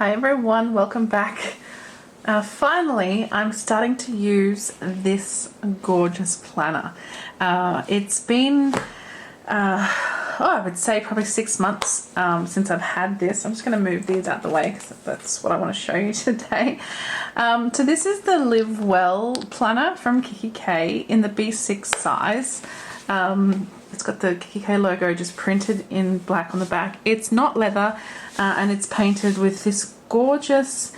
Hi everyone, welcome back. Finally, I'm starting to use this gorgeous planner. It's been, I would say probably 6 months since I've had this. I'm just going to move these out the way because that's what I want to show you today. So this is the Live Well planner from Kikki K in the B6 size. It's got the Kikki K logo just printed in black on the back. It's not leather and it's painted with this gorgeous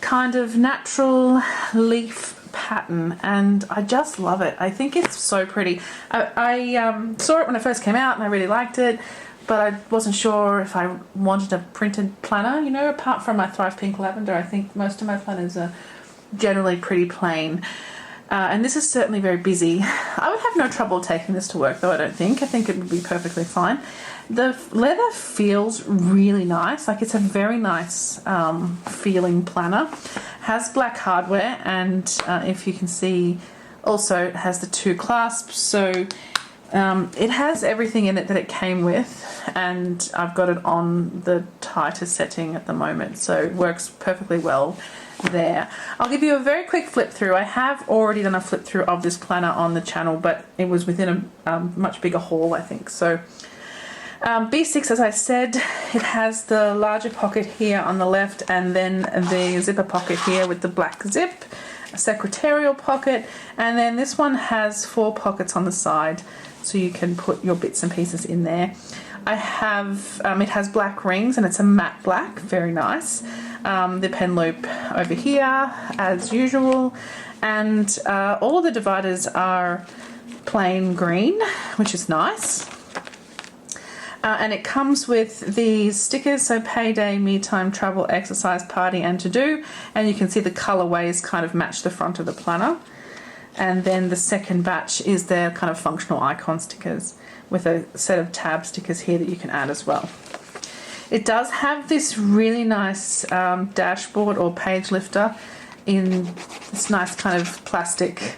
kind of natural leaf pattern, and I just love it. I think it's so pretty. I saw it when it first came out and I really liked it, but I wasn't sure if I wanted a printed planner, you know, apart from my Thrive Pink Lavender. I think most of my planners are generally pretty plain. And this is certainly very busy. I would have no trouble taking this to work though, I don't think. I think it would be perfectly fine. The leather feels really nice, like it's a very nice feeling planner. Has black hardware, and if you can see, also it has the 2 clasps, so it has everything in it that it came with, and I've got it on the tighter setting at the moment, so it works perfectly well there. I'll give you a very quick flip through. I have already done a flip through of this planner on the channel, but it was within a much bigger haul, I think. So B6, as I said, it has the larger pocket here on the left, and then the zipper pocket here with the black zip, a secretarial pocket, and then this one has 4 pockets on the side, so you can put your bits and pieces in there. I have, it has black rings and it's a matte black, very nice. The pen loop over here as usual, and all of the dividers are plain green, which is nice. And it comes with these stickers, so payday, me time, travel, exercise, party and to do, and you can see the colorways kind of match the front of the planner. And then the second batch is their kind of functional icon stickers with a set of tab stickers here that you can add as well. It does have this really nice dashboard or page lifter in this nice kind of plastic,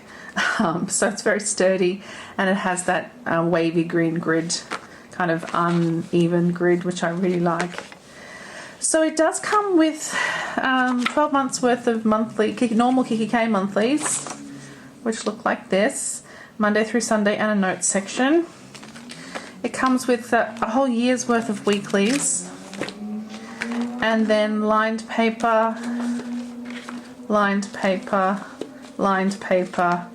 so it's very sturdy, and it has that wavy green grid, kind of uneven grid, which I really like. So it does come with 12 months worth of monthly, normal Kikki K monthlies, which look like this, Monday through Sunday, and a notes section. It comes with a whole year's worth of weeklies, and then lined paper, lined paper, lined paper,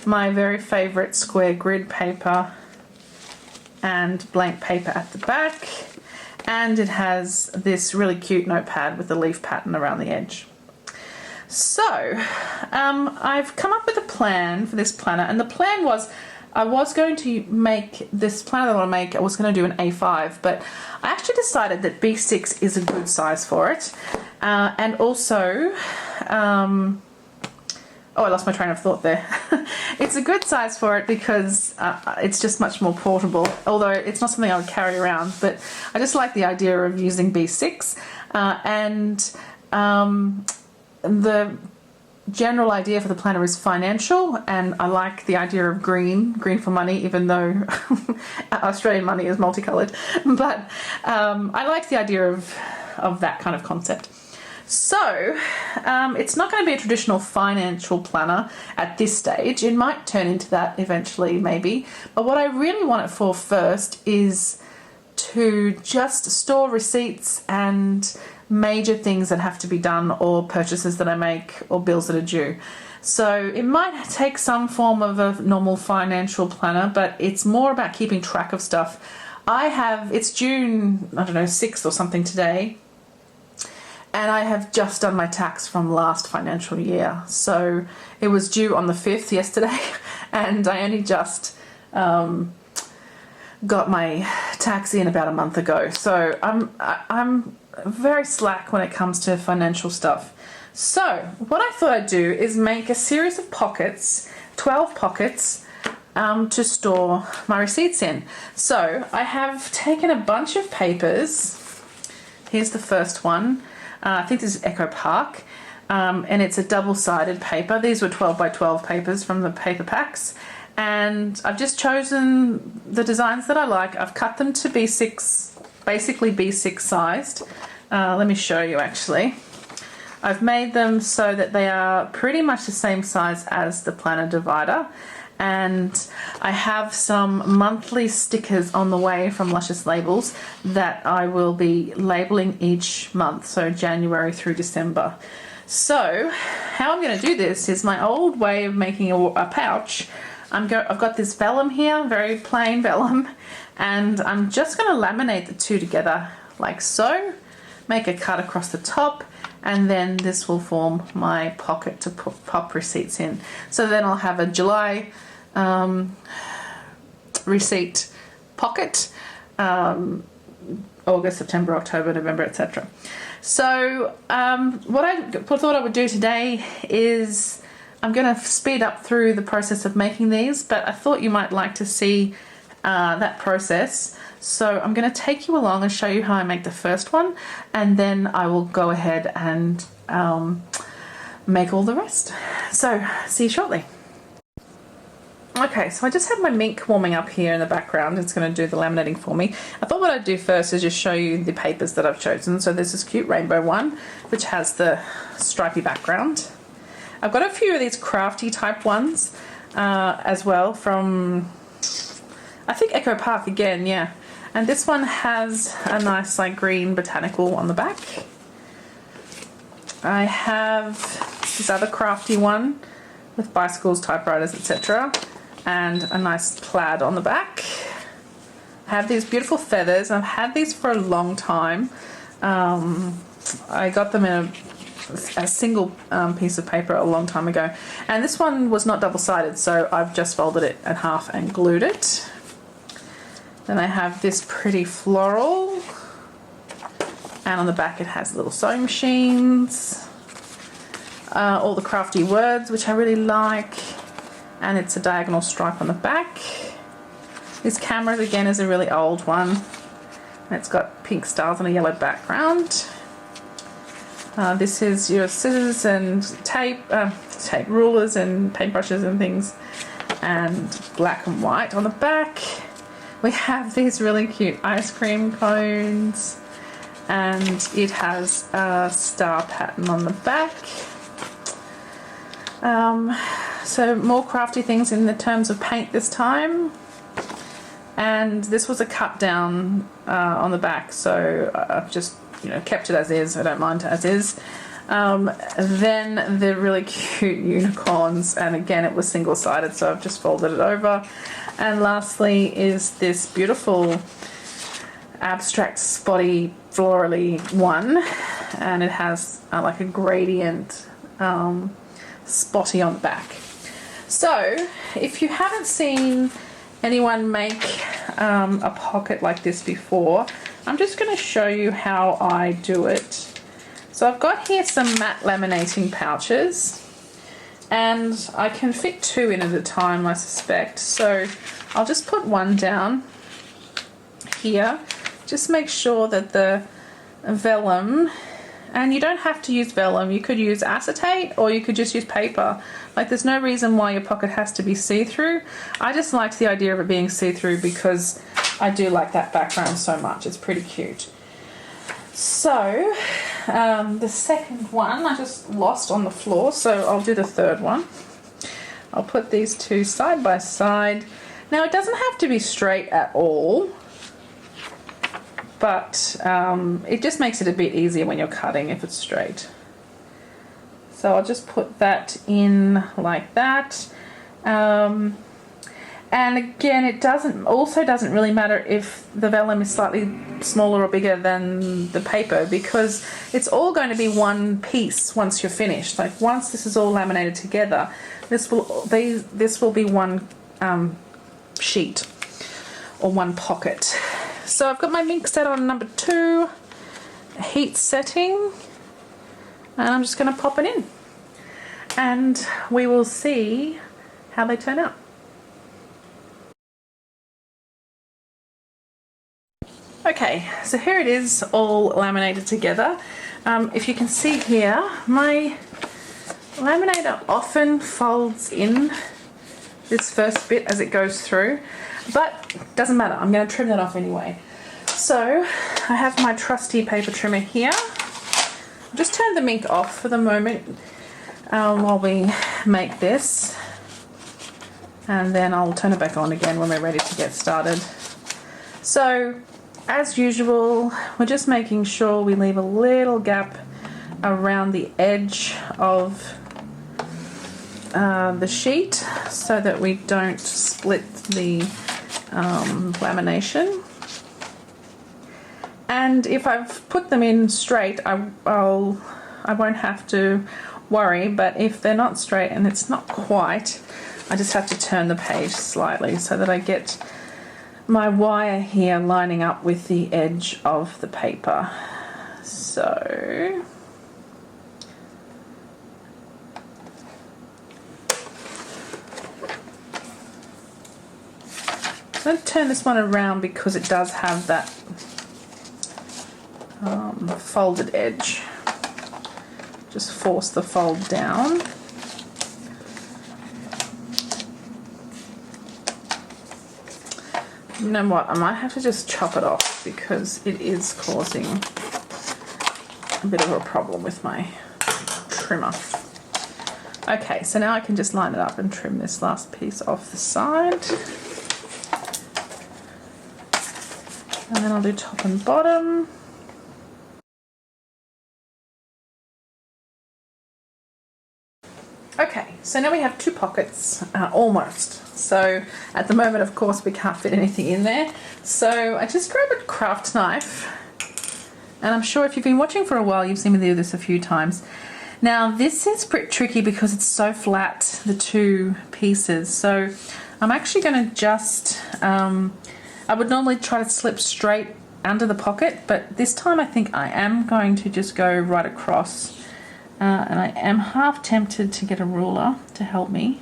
my very favourite square grid paper, and blank paper at the back, and it has this really cute notepad with the leaf pattern around the edge. So I've come up with a plan for this planner, and the plan was I was going to make this planner that I want to make, I was going to do an A5, but I actually decided that B6 is a good size for it, and also oh, I lost my train of thought there. It's a good size for it because it's just much more portable, although it's not something I would carry around, but I just like the idea of using B6, and the general idea for the planner is financial, and I like the idea of green for money, even though Australian money is multicolored, but I like the idea of that kind of concept. So it's not going to be a traditional financial planner at this stage. It might turn into that eventually, maybe, but what I really want it for first is to just store receipts and major things that have to be done, or purchases that I make, or bills that are due. So it might take some form of a normal financial planner, but it's more about keeping track of stuff. It's June, I don't know, 6th or something today, and I have just done my tax from last financial year. So it was due on the 5th yesterday, and I only just got my tax in about a month ago. So I'm very slack when it comes to financial stuff. So what I thought I'd do is make a series of pockets, 12 pockets, to store my receipts in. So I have taken a bunch of papers. Here's the first one. I think this is Echo Park, and it's a double-sided paper. These were 12 by 12 papers from the paper packs, and I've just chosen the designs that I like. I've cut them to B6, basically B6 sized, Let me show you actually. I've made them so that they are pretty much the same size as the planner divider, and I have some monthly stickers on the way from Luscious Labels that I will be labeling each month, so January through December. So how I'm going to do this is my old way of making a pouch. I've got this vellum here, very plain vellum, and I'm just going to laminate the two together like so, make a cut across the top, and then this will form my pocket to pop receipts in. So then I'll have a July receipt pocket, August, September, October, November, etc. So what I thought I would do today is I'm going to speed up through the process of making these, but I thought you might like to see that process. So I'm going to take you along and show you how I make the first one, and then I will go ahead and make all the rest. So see you shortly. Okay, so I just have my Mink warming up here in the background. It's going to do the laminating for me. I thought what I'd do first is just show you the papers that I've chosen. So there's this cute rainbow one, which has the stripy background. I've got a few of these crafty type ones as well from, I think, Echo Park again, yeah. And this one has a nice like green botanical on the back. I have this other crafty one with bicycles, typewriters, etc. and a nice plaid on the back. I have these beautiful feathers. I've had these for a long time. I got them in a single piece of paper a long time ago, and this one was not double-sided, so I've just folded it in half and glued it. Then I have this pretty floral, and on the back it has little sewing machines, all the crafty words which I really like, and it's a diagonal stripe on the back. This camera again is a really old one, and it's got pink stars on a yellow background. This is your scissors and tape, rulers and paintbrushes and things, and black and white on the back. We have these really cute ice cream cones, and it has a star pattern on the back. So more crafty things in the terms of paint this time. And this was a cut down on the back, so I've just kept it as is. I don't mind as is. Then the really cute unicorns, and again it was single-sided, so I've just folded it over. And lastly is this beautiful abstract spotty florally one, and it has like a gradient spotty on the back. So if you haven't seen anyone make a pocket like this before, I'm just going to show you how I do it. So I've got here some matte laminating pouches, and I can fit two in at a time, I suspect. So I'll just put one down here. Just make sure that the vellum, and you don't have to use vellum, you could use acetate or you could just use paper. Like, there's no reason why your pocket has to be see-through. I just liked the idea of it being see-through because I do like that background so much. It's pretty cute. So the second one I just lost on the floor, so I'll do the third one. I'll put these two side by side. Now it doesn't have to be straight at all, but it just makes it a bit easier when you're cutting if it's straight. So I'll just put that in like that. And again, it doesn't really matter if the vellum is slightly smaller or bigger than the paper, because it's all going to be one piece once you're finished. Like, once this is all laminated together, this will be one sheet or one pocket. So I've got my Mink set on number 2, heat setting, and I'm just going to pop it in, and we will see how they turn out. Okay, so here it is all laminated together. If you can see here, my laminator often folds in this first bit as it goes through, but doesn't matter, I'm going to trim that off anyway. So I have my trusty paper trimmer here. I'll just turn the ink off for the moment while we make this, and then I'll turn it back on again when we're ready to get started. So as usual, we're just making sure we leave a little gap around the edge of the sheet so that we don't split the lamination. And if I've put them in straight, I won't have to worry, but if they're not straight and it's not quite, I just have to turn the page slightly so that I get my wire here lining up with the edge of the paper. So I'm going to turn this one around because it does have that folded edge. Just force the fold down. You know what, I might have to just chop it off because it is causing a bit of a problem with my trimmer. Okay, so now I can just line it up and trim this last piece off the side. And then I'll do top and bottom. Okay, so now we have two pockets, almost. So at the moment, of course, we can't fit anything in there. So I just grabbed a craft knife, and I'm sure if you've been watching for a while, you've seen me do this a few times. Now this is pretty tricky because it's so flat, the two pieces. So I'm actually going to just, I would normally try to slip straight under the pocket, but this time I think I am going to just go right across. And I am half tempted to get a ruler to help me.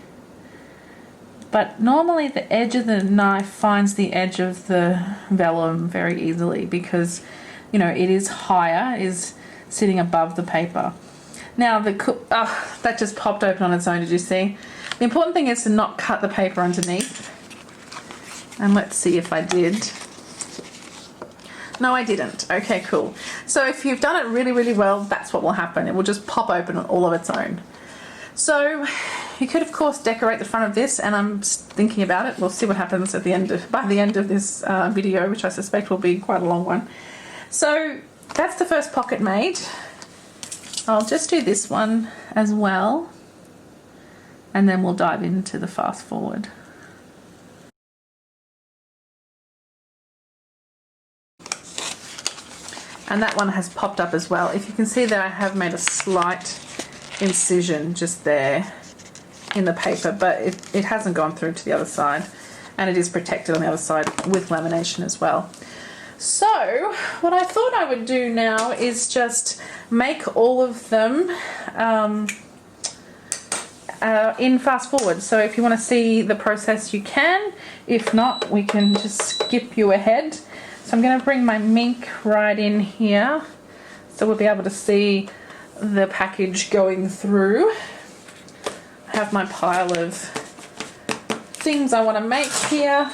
But normally the edge of the knife finds the edge of the vellum very easily because, you know, it is higher, is sitting above the paper. Now that just popped open on its own, did you see? The important thing is to not cut the paper underneath. And let's see if I did. No, I didn't. Okay, cool. So if you've done it really, really well, that's what will happen. It will just pop open on all of its own. So you could, of course, decorate the front of this, and I'm thinking about it. We'll see what happens at the end by the end of this video, which I suspect will be quite a long one. So that's the first pocket made. I'll just do this one as well, and then we'll dive into the fast forward. And that one has popped up as well. If you can see that I have made a slight incision just there in the paper, but it hasn't gone through to the other side, and it is protected on the other side with lamination as well. So what I thought I would do now is just make all of them in fast forward. So if you want to see the process, you can. If not, we can just skip you ahead. So I'm going to bring my mink right in here so we'll be able to see the package going through. I have my pile of things I want to make here.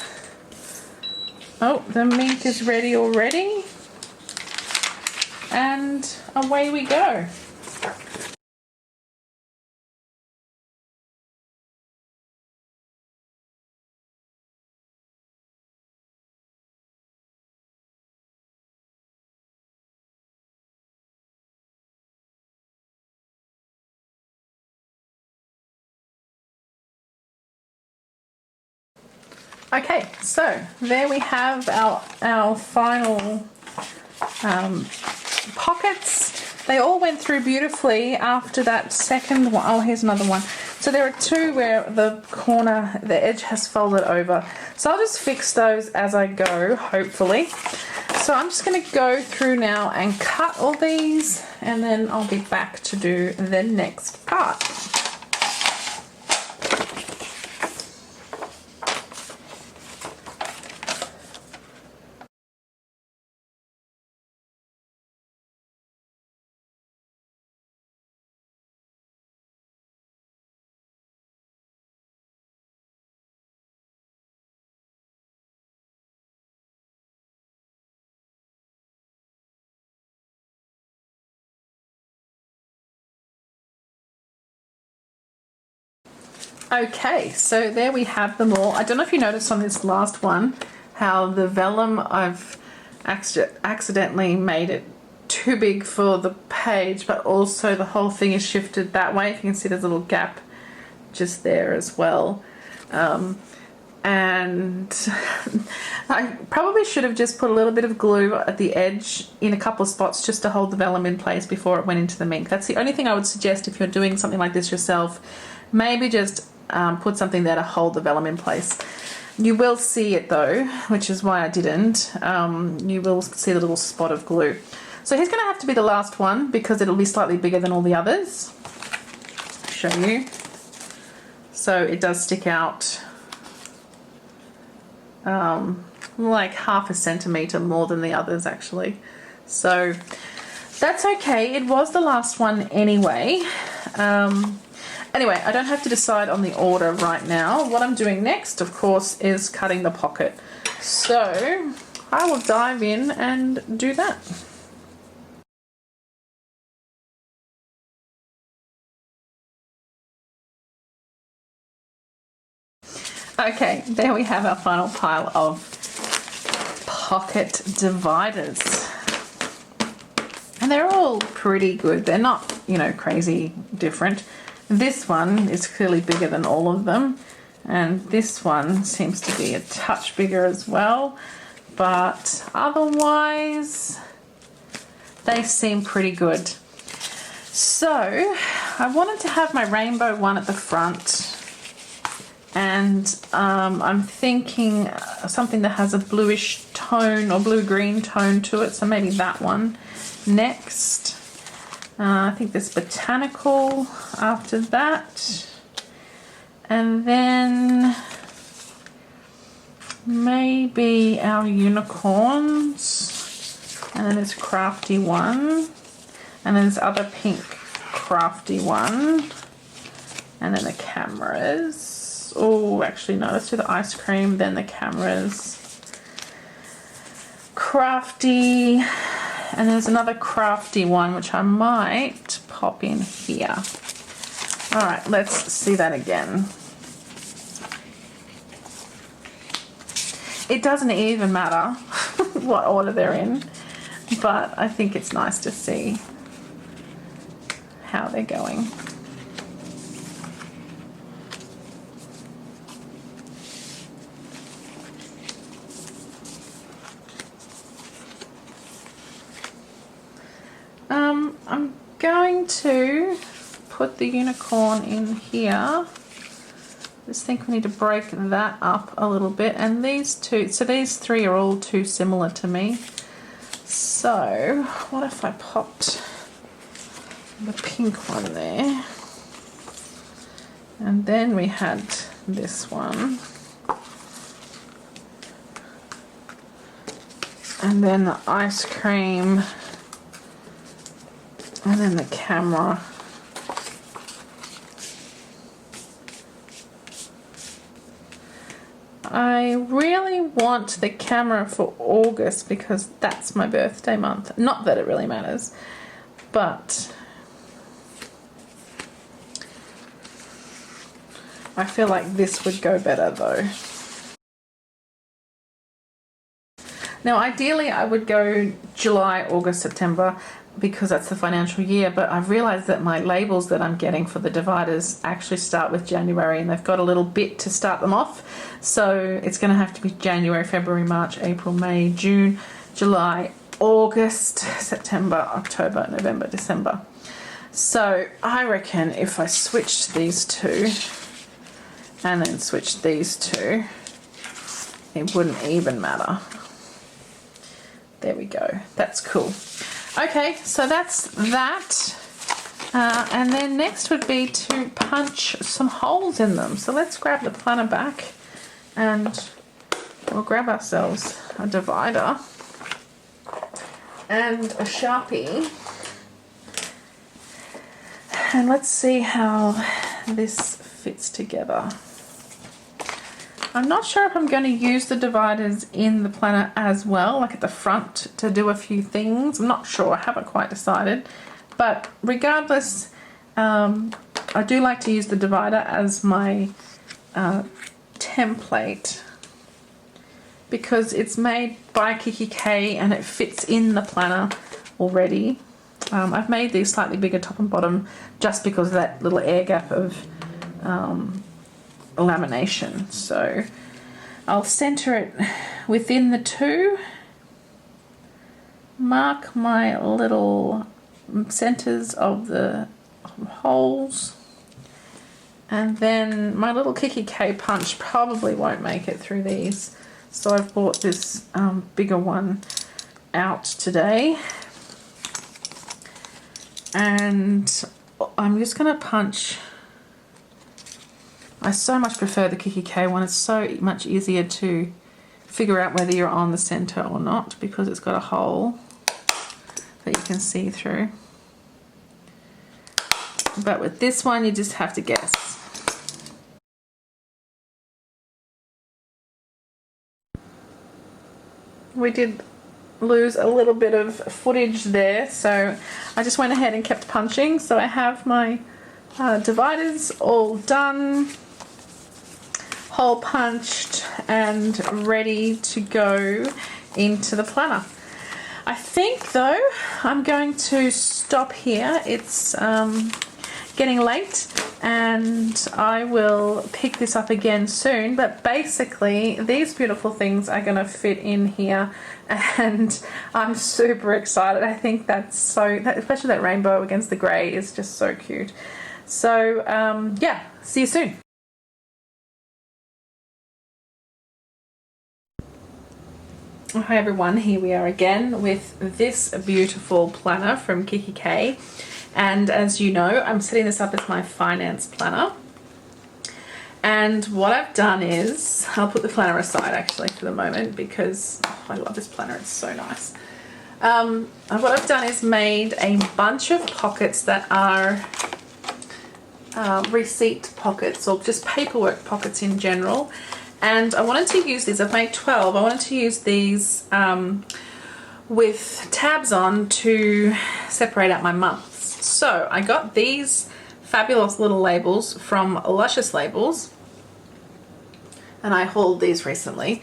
Oh, the mink is ready already. And away we go. Okay, so there we have our final pockets. They all went through beautifully after that second one. Oh, here's another one. So there are two where the corner, the edge has folded over. So I'll just fix those as I go, hopefully. So I'm just going to go through now and cut all these, and then I'll be back to do the next part. Okay, so there we have them all. I don't know if you noticed on this last one how the vellum, I've accidentally made it too big for the page, but also the whole thing is shifted that way. If you can see, there's a little gap just there as well. And I probably should have just put a little bit of glue at the edge in a couple of spots just to hold the vellum in place before it went into the ink. That's the only thing I would suggest if you're doing something like this yourself. Maybe just put something there to hold the vellum in place. You will see it though, which is why I didn't. You will see the little spot of glue. So he's going to have to be the last one because it'll be slightly bigger than all the others. I'll show you. So it does stick out like ½ centimetre more than the others actually. So that's okay. It was the last one anyway. Anyway, I don't have to decide on the order right now. What I'm doing next, of course, is cutting the pocket. So I will dive in and do that. Okay, there we have our final pile of pocket dividers. And they're all pretty good. They're not, you know, crazy different. This one is clearly bigger than all of them. And this one seems to be a touch bigger as well. But otherwise, they seem pretty good. So I wanted to have my rainbow one at the front. And I'm thinking something that has a bluish tone or blue-green tone to it, so maybe that one next. I think there's botanical after that, and then maybe our unicorns, and then there's crafty one, and then there's other pink crafty one, and then the cameras. Oh, actually no, let's do the ice cream, then the cameras. Crafty, and there's another crafty one which I might pop in here. All right, let's see that again. It doesn't even matter what order they're in, but I think it's nice to see how they're going. I'm going to put the unicorn in here. Just think we need to break that up a little bit, and these two, so these three are all too similar to me. So what if I popped the pink one there, and then we had this one, and then the ice cream, and then the camera. I really want the camera for August because that's my birthday month. Not that it really matters, but I feel like this would go better though. Now ideally I would go July, August, September because that's the financial year, but I've realized that my labels that I'm getting for the dividers actually start with January, and they've got a little bit to start them off. So it's going to have to be January, February, March, April, May, June, July, August, September, October, November, December. So I reckon if I switched these two and then switched these two, it wouldn't even matter. There we go. That's cool. Okay, so that's that. And then next would be to punch some holes in them. So let's grab the planner back and we'll grab ourselves a divider and a Sharpie. And let's see how this fits together. I'm not sure if I'm going to use the dividers in the planner as well, like at the front to do a few things. I'm not sure, I haven't quite decided. But regardless, I do like to use the divider as my template because it's made by Kikki K and it fits in the planner already. I've made these slightly bigger top and bottom just because of that little air gap of lamination. So I'll center it within the two, mark my little centers of the holes, and then my little Kikki K punch probably won't make it through these, so I've bought this bigger one out today, and I'm just going to punch. I so much prefer the Kikki K one. It's so much easier to figure out whether you're on the center or not because it's got a hole that you can see through. But with this one, you just have to guess. We did lose a little bit of footage there, so I just went ahead and kept punching. So I have my dividers all done, hole punched and ready to go into the planner. I think though I'm going to stop here. It's getting late and I will pick this up again soon, but basically these beautiful things are going to fit in here and I'm super excited. I think that's so, especially that rainbow against the grey is just so cute. So yeah, see you soon. Hi everyone, here we are again with this beautiful planner from Kikki K, and as you know, I'm setting this up as my finance planner. And what I've done is, I'll put the planner aside actually for the moment because I love this planner, it's so nice. What I've done is made a bunch of pockets that are receipt pockets or just paperwork pockets in general. And I wanted to use these, I've made 12, I wanted to use these with tabs on to separate out my months. So I got these fabulous little labels from Luscious Labels, and I hauled these recently.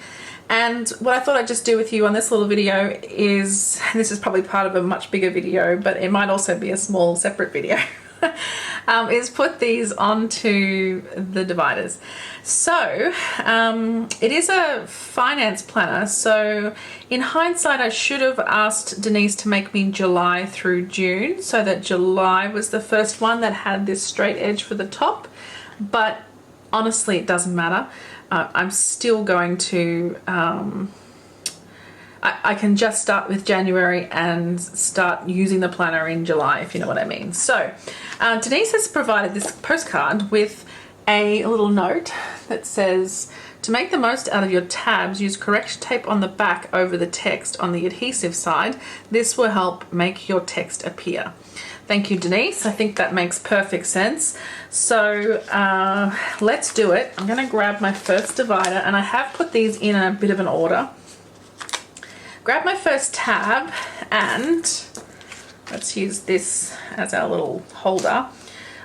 And what I thought I'd just do with you on this little video is, this is probably part of a much bigger video, but it might also be a small separate video, is put these onto the dividers. So it is a finance planner, so in hindsight I should have asked Denise to make me July through June, so that July was the first one that had this straight edge for the top, but honestly it doesn't matter. I'm still going to I can just start with January and start using the planner in July, if you know what I mean. So Denise has provided this postcard with a little note that says, to make the most out of your tabs, use correction tape on the back over the text on the adhesive side. This will help make your text appear. Thank you, Denise. I think that makes perfect sense. So let's do it. I'm going to grab my first divider, and I have put these in a bit of an order. Grab my first tab, and let's use this as our little holder.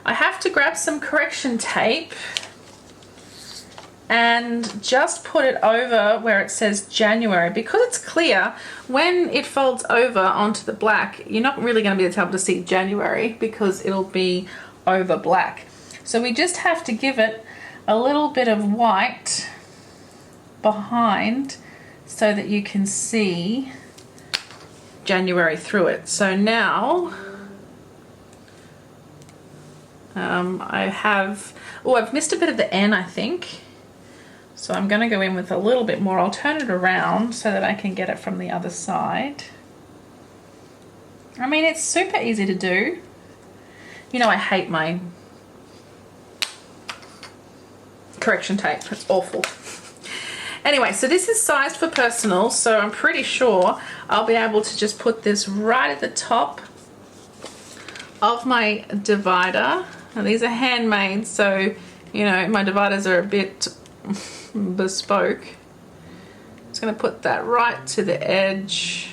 I have to grab some correction tape and just put it over where it says January. Because it's clear, when it folds over onto the black, you're not really going to be able to see January because it'll be over black. So we just have to give it a little bit of white behind so that you can see January through it. So now I've missed a bit of the N, I think. So I'm going to go in with a little bit more. I'll turn it around so that I can get it from the other side. I mean, it's super easy to do. You know, I hate my correction tape. It's awful. Anyway, so this is sized for personal, so I'm pretty sure I'll be able to just put this right at the top of my divider. Now these are handmade, so you know my dividers are a bit bespoke. Just going to put that right to the edge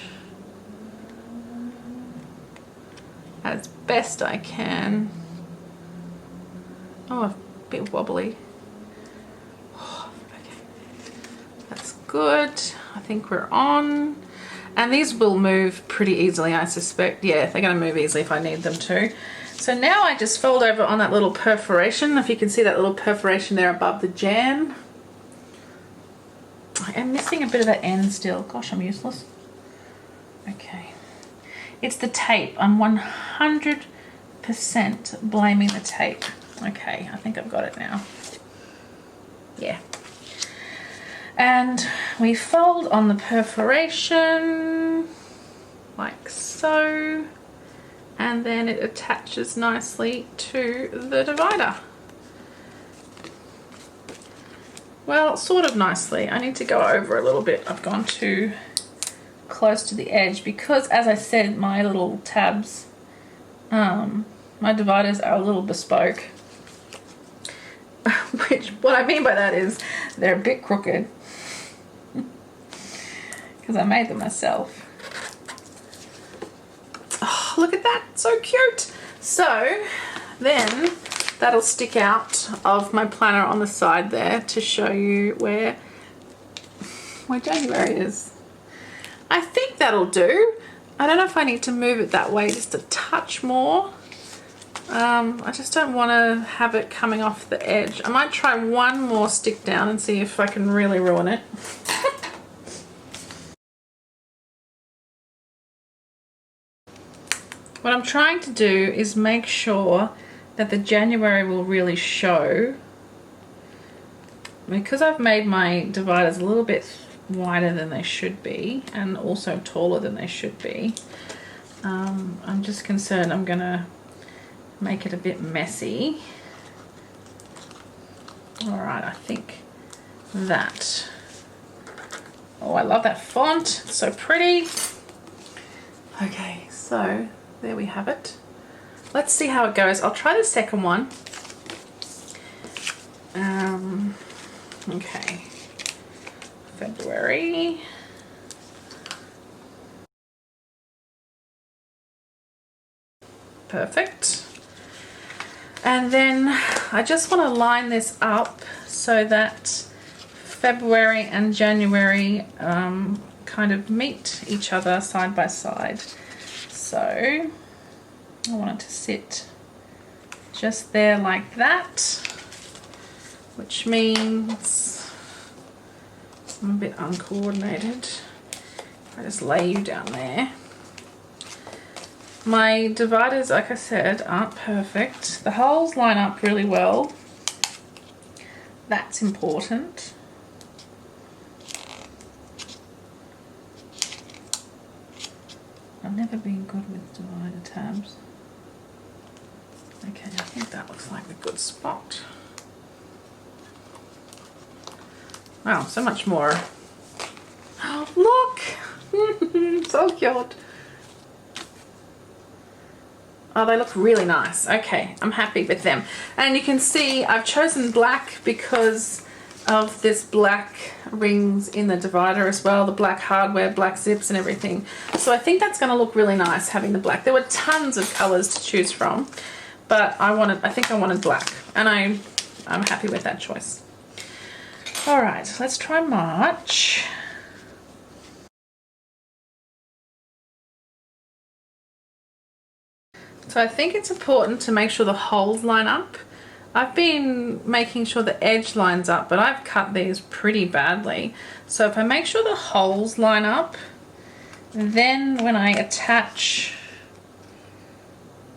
as best I can. Oh, a bit wobbly. Oh, okay. That's good. I think we're on. And these will move pretty easily, I suspect. Yeah, they're going to move easily if I need them to. So now I just fold over on that little perforation. If you can see that little perforation there above the jan. I am missing a bit of that end still. Gosh, I'm useless. Okay. It's the tape. I'm 100% blaming the tape. Okay, I think I've got it now. Yeah. And we fold on the perforation like so, and then it attaches nicely to the divider. Well, sort of nicely. I need to go over a little bit. I've gone too close to the edge because, as I said, my little tabs, my dividers are a little bespoke. Which, what I mean by that is they're a bit crooked because I made them myself. Oh, look at that, so cute. So then that'll stick out of my planner on the side there to show you where my January is. I think that'll do. I don't know if I need to move it that way just a touch more. I just don't want to have it coming off the edge. I might try one more stick down and see if I can really ruin it. What I'm trying to do is make sure that the January will really show. Because I've made my dividers a little bit wider than they should be and also taller than they should be, I'm just concerned I'm gonna make it a bit messy. All right, I think that. Oh, I love that font, it's so pretty. Okay, so there we have it. Let's see how it goes. I'll try the second one. Okay, February. Perfect. And then I just want to line this up so that February and January kind of meet each other side by side. So I want it to sit just there like that, which means I'm a bit uncoordinated. I just lay you down there. My dividers, like I said, aren't perfect. The holes line up really well. That's important. I've never been good with divider tabs. Okay, I think that looks like a good spot. Wow, so much more. Oh, look! So cute. Oh, they look really nice. Okay, I'm happy with them. And you can see I've chosen black because of this black rings in the divider as well, the black hardware, black zips and everything. So I think that's going to look really nice having the black. There were tons of colors to choose from, but I think I wanted black, and I'm happy with that choice. All right, let's try March. So I think it's important to make sure the holes line up. I've been making sure the edge lines up, but I've cut these pretty badly. So if I make sure the holes line up, then when I attach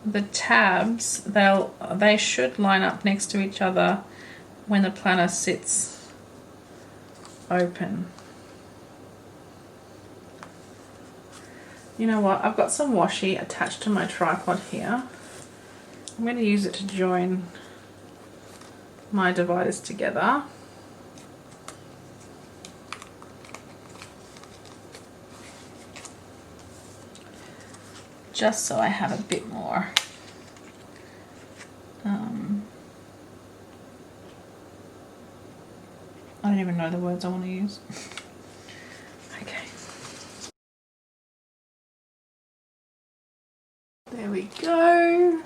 the tabs, they should line up next to each other when the planner sits open. You know what, I've got some washi attached to my tripod here. I'm going to use it to join my dividers together. Just so I have a bit more I don't even know the words I want to use. Okay. There we go.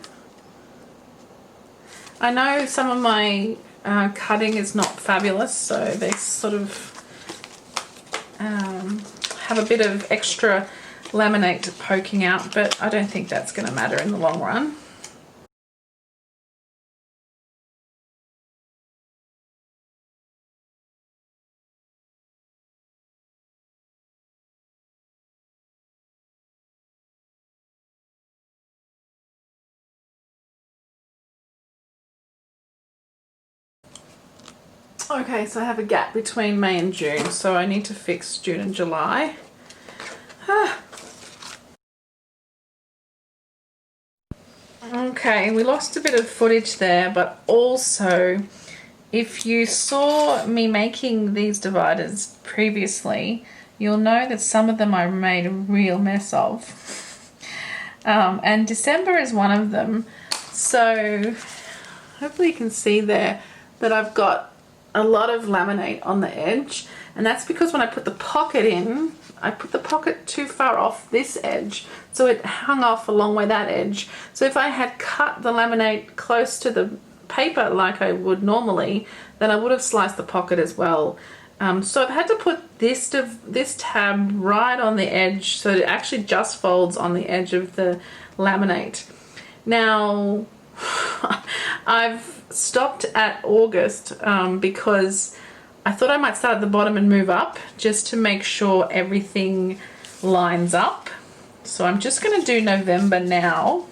I know some of my cutting is not fabulous, so they sort of have a bit of extra laminate poking out, but I don't think that's going to matter in the long run. Okay, so I have a gap between May and June, so I need to fix June and July. Okay, we lost a bit of footage there, but also if you saw me making these dividers previously, you'll know that some of them I made a real mess of. And December is one of them. So hopefully you can see there that I've got a lot of laminate on the edge, and that's because when I put the pocket in, I put the pocket too far off this edge, so it hung off a long way that edge. So if I had cut the laminate close to the paper like I would normally, then I would have sliced the pocket as well. So I've had to put this tab right on the edge so that it actually just folds on the edge of the laminate. Now I've stopped at August because I thought I might start at the bottom and move up just to make sure everything lines up. So I'm just going to do November now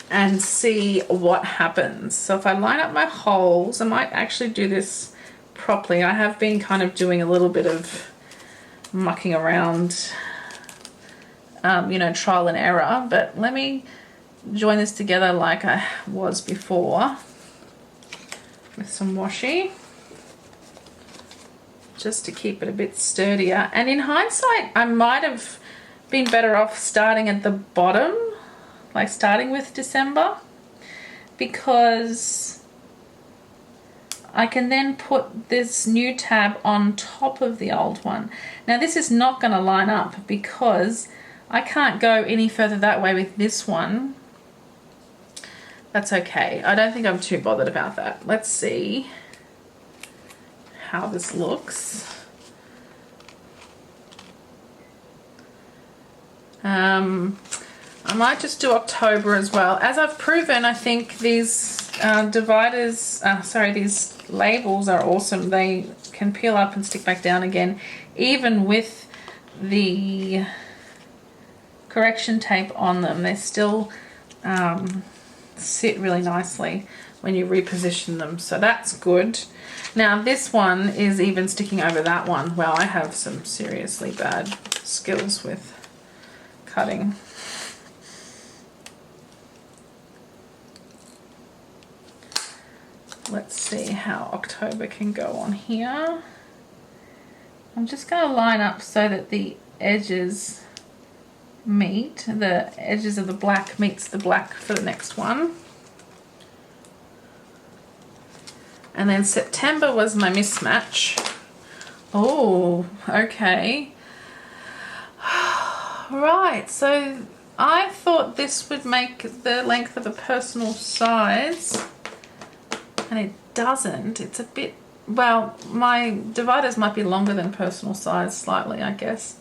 and see what happens. So if I line up my holes, I might actually do this properly. I have been kind of doing a little bit of mucking around, you know, trial and error, but let me join this together like I was before with some washi, just to keep it a bit sturdier. And in hindsight, I might have been better off starting at the bottom, like starting with December, because I can then put this new tab on top of the old one. Now this is not going to line up because I can't go any further that way with this one. That's okay. I don't think I'm too bothered about that. Let's see how this looks. I might just do October as well. As I've proven, I think these these labels are awesome. They can peel up and stick back down again, even with the correction tape on them. They still sit really nicely when you reposition them, so that's good. Now this one is even sticking over that one. Well, I have some seriously bad skills with cutting. Let's see how October can go on here. I'm just going to line up so that the edges meet, the edges of the black meets the black for the next one. And then September was my mismatch. Oh, okay. Right, so I thought this would make the length of a personal size, and it doesn't. It's a bit, well, my dividers might be longer than personal size slightly, I guess.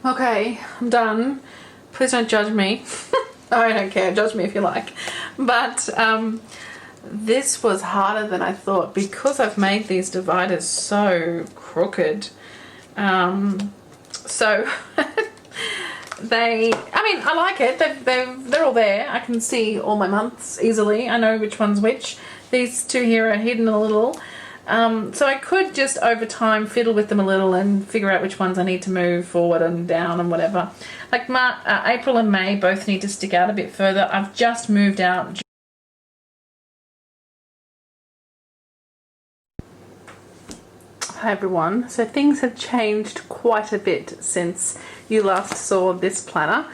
Okay, I'm done. Please don't judge me. I don't care, judge me if you like. But this was harder than I thought because I've made these dividers so crooked. So I mean, I like it. They're all there. I can see all my months easily. I know which one's which. These two here are hidden a little. So I could just over time fiddle with them a little and figure out which ones I need to move forward and down and whatever. Like April and May both need to stick out a bit further. I've just moved out. Hi everyone. So things have changed quite a bit since you last saw this planner.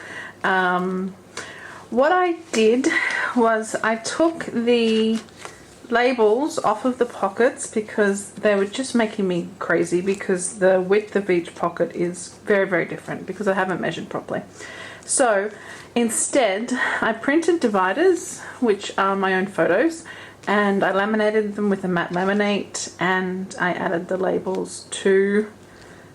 What I did was I took the labels off of the pockets because they were just making me crazy, because the width of each pocket is very, very different because I haven't measured properly. So instead I printed dividers, which are my own photos, and I laminated them with a matte laminate, and I added the labels to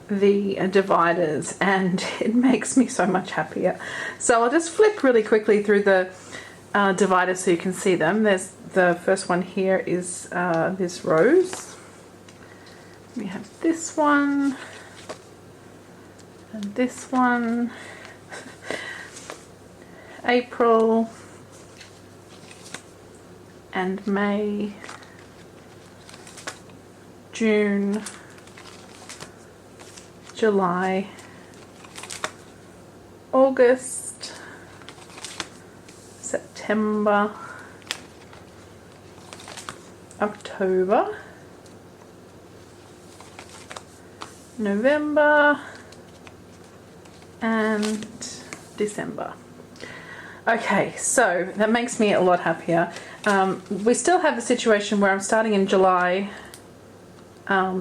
the dividers, and it makes me so much happier. So I'll just flip really quickly through the dividers so you can see them. There's the first one here is this rose. We have this one and this one. April and May, June, July, August, September, October, November, and December. Okay, so that makes me a lot happier. We still have the situation where I'm starting in July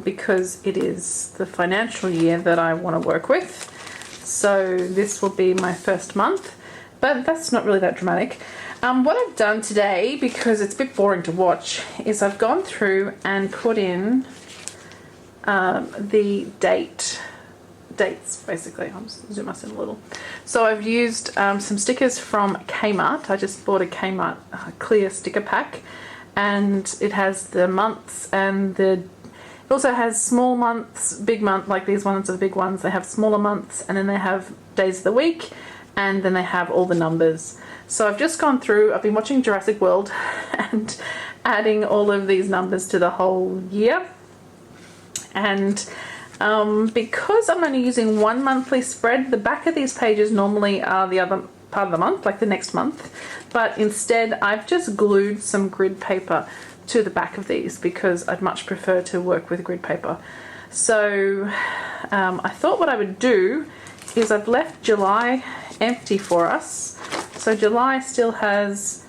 because it is the financial year that I want to work with. So this will be my first month, but that's not really that dramatic. What I've done today, because it's a bit boring to watch, is I've gone through and put in the dates basically. I'll just zoom us in a little. So I've used some stickers from Kmart. I just bought a Kmart clear sticker pack, and it has the months, and it also has small months, big month, like these ones are the big ones. They have smaller months, and then they have days of the week, and then they have all the numbers. So I've just gone through, I've been watching Jurassic World and adding all of these numbers to the whole year. And because I'm only using one monthly spread, the back of these pages normally are the other part of the month, like the next month, but instead I've just glued some grid paper to the back of these because I'd much prefer to work with grid paper. So I thought what I would do is I've left July empty for us. So July still has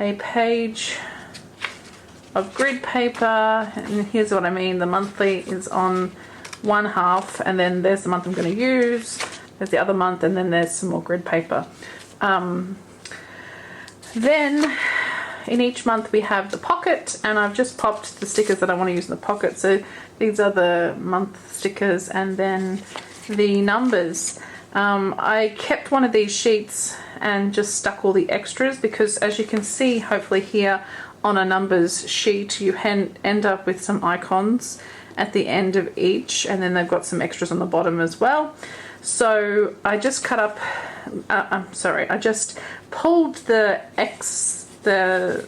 a page of grid paper, and here's what I mean. The monthly is on one half, and then there's the month I'm going to use, there's the other month, and then there's some more grid paper. Then in each month we have the pocket, and I've just popped the stickers that I want to use in the pocket. So these are the month stickers, and then the numbers. I kept one of these sheets and just stuck all the extras because, as you can see hopefully here on a numbers sheet, you end up with some icons at the end of each, and then they've got some extras on the bottom as well. So I just cut up, I just pulled the bits that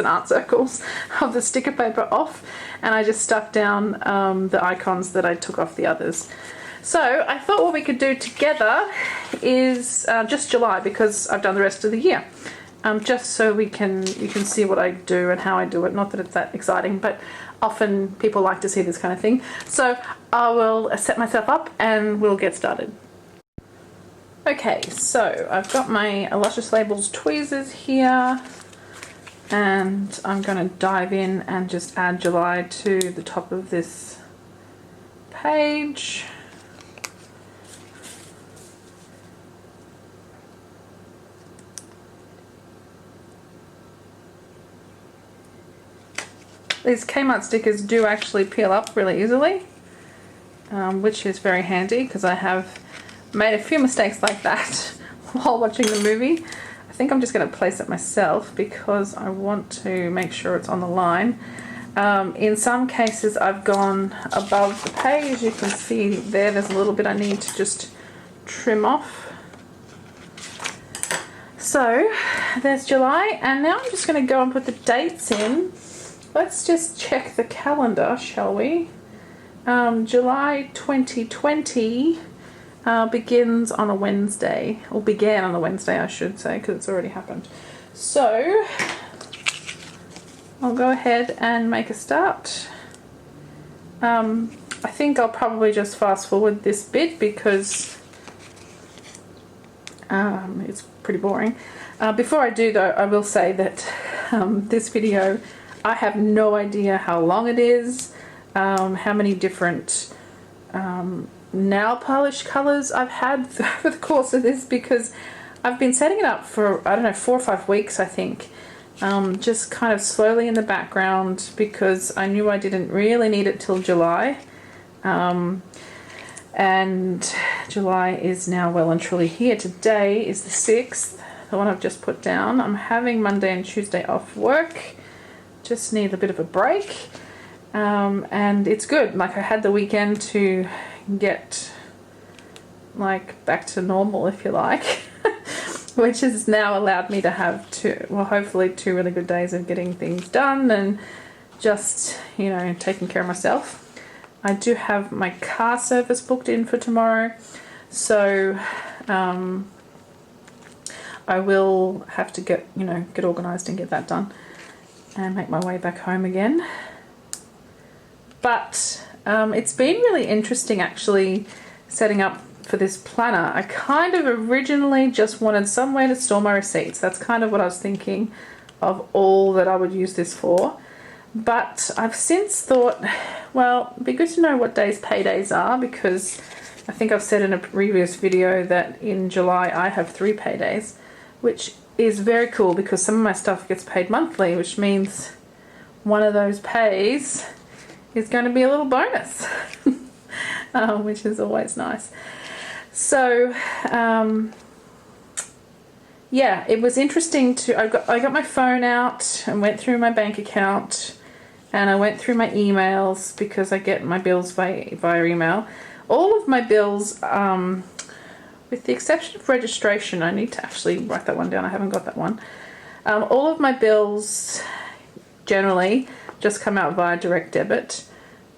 aren't circles of the sticker paper off, and I just stuck down the icons that I took off the others. So I thought what we could do together is just July, because I've done the rest of the year. Just so you can see what I do and how I do it. Not that it's that exciting, but often people like to see this kind of thing. So I will set myself up and we'll get started. Okay, so I've got my Luscious Labels tweezers here, and I'm going to dive in and just add July to the top of this page. These Kmart stickers do actually peel up really easily, which is very handy because I have made a few mistakes like that while watching the movie. I think I'm just going to place it myself because I want to make sure it's on the line. In some cases I've gone above the page. You can see there's a little bit I need to just trim off. So there's July, and now I'm just going to go and put the dates in. Let's just check the calendar, shall we? July 2020 begins on a Wednesday, or began on a Wednesday I should say, because it's already happened. So I'll go ahead and make a start. I think I'll probably just fast forward this bit because it's pretty boring. Before I do though, I will say that this video, I have no idea how long it is, how many different nail polish colors I've had over the course of this, because I've been setting it up for, I don't know, 4 or 5 weeks, I think. Just kind of slowly in the background, because I knew I didn't really need it till July. And July is now well and truly here. Today is the 6th, the one I've just put down. I'm having Monday and Tuesday off work. Just need a bit of a break. And it's good. Like, I had the weekend to get like back to normal, if you like, which has now allowed me to have hopefully 2 really good days of getting things done and just, you know, taking care of myself. I do have my car service booked in for tomorrow, so I will have to get organised and get that done and make my way back home again. But it's been really interesting actually setting up for this planner. I kind of originally just wanted somewhere to store my receipts. That's kind of what I was thinking of, all that I would use this for. But I've since thought, well, it'd be good to know what days paydays are, because I think I've said in a previous video that in July I have 3 paydays, which is very cool because some of my stuff gets paid monthly, which means one of those pays is going to be a little bonus, which is always nice. So, yeah, it was interesting to, I got my phone out and went through my bank account, and I went through my emails because I get my bills via email. All of my bills, with the exception of registration, I need to actually write that one down, I haven't got that one. All of my bills generally just come out via direct debit.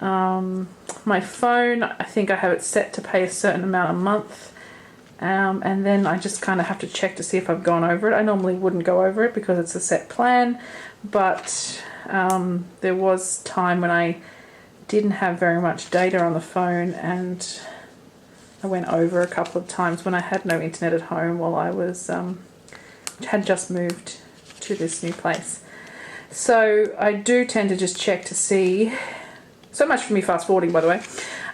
My phone, I think I have it set to pay a certain amount a month, and then I just kind of have to check to see if I've gone over it. I normally wouldn't go over it because it's a set plan, but there was time when I didn't have very much data on the phone, and I went over a couple of times when I had no internet at home while I was had just moved to this new place. So I do tend to just check to see. So much for me fast forwarding, by the way.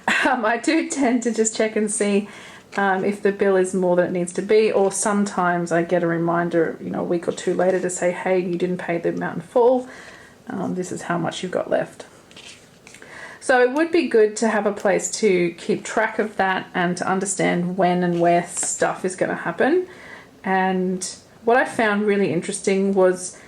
I do tend to just check and see if the bill is more than it needs to be, or sometimes I get a reminder, you know, a week or 2 later to say, hey, you didn't pay the amount in full. This is how much you've got left. So it would be good to have a place to keep track of that and to understand when and where stuff is going to happen. And what I found really interesting was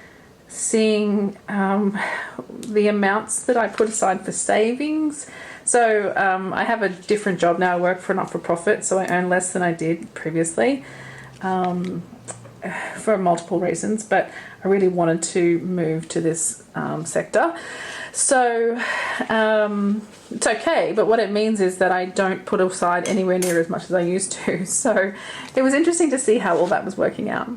seeing the amounts that I put aside for savings. So I have a different job now. I work for a not-for-profit, so I earn less than I did previously, for multiple reasons, but I really wanted to move to this sector. So it's okay, but what it means is that I don't put aside anywhere near as much as I used to. So it was interesting to see how all that was working out.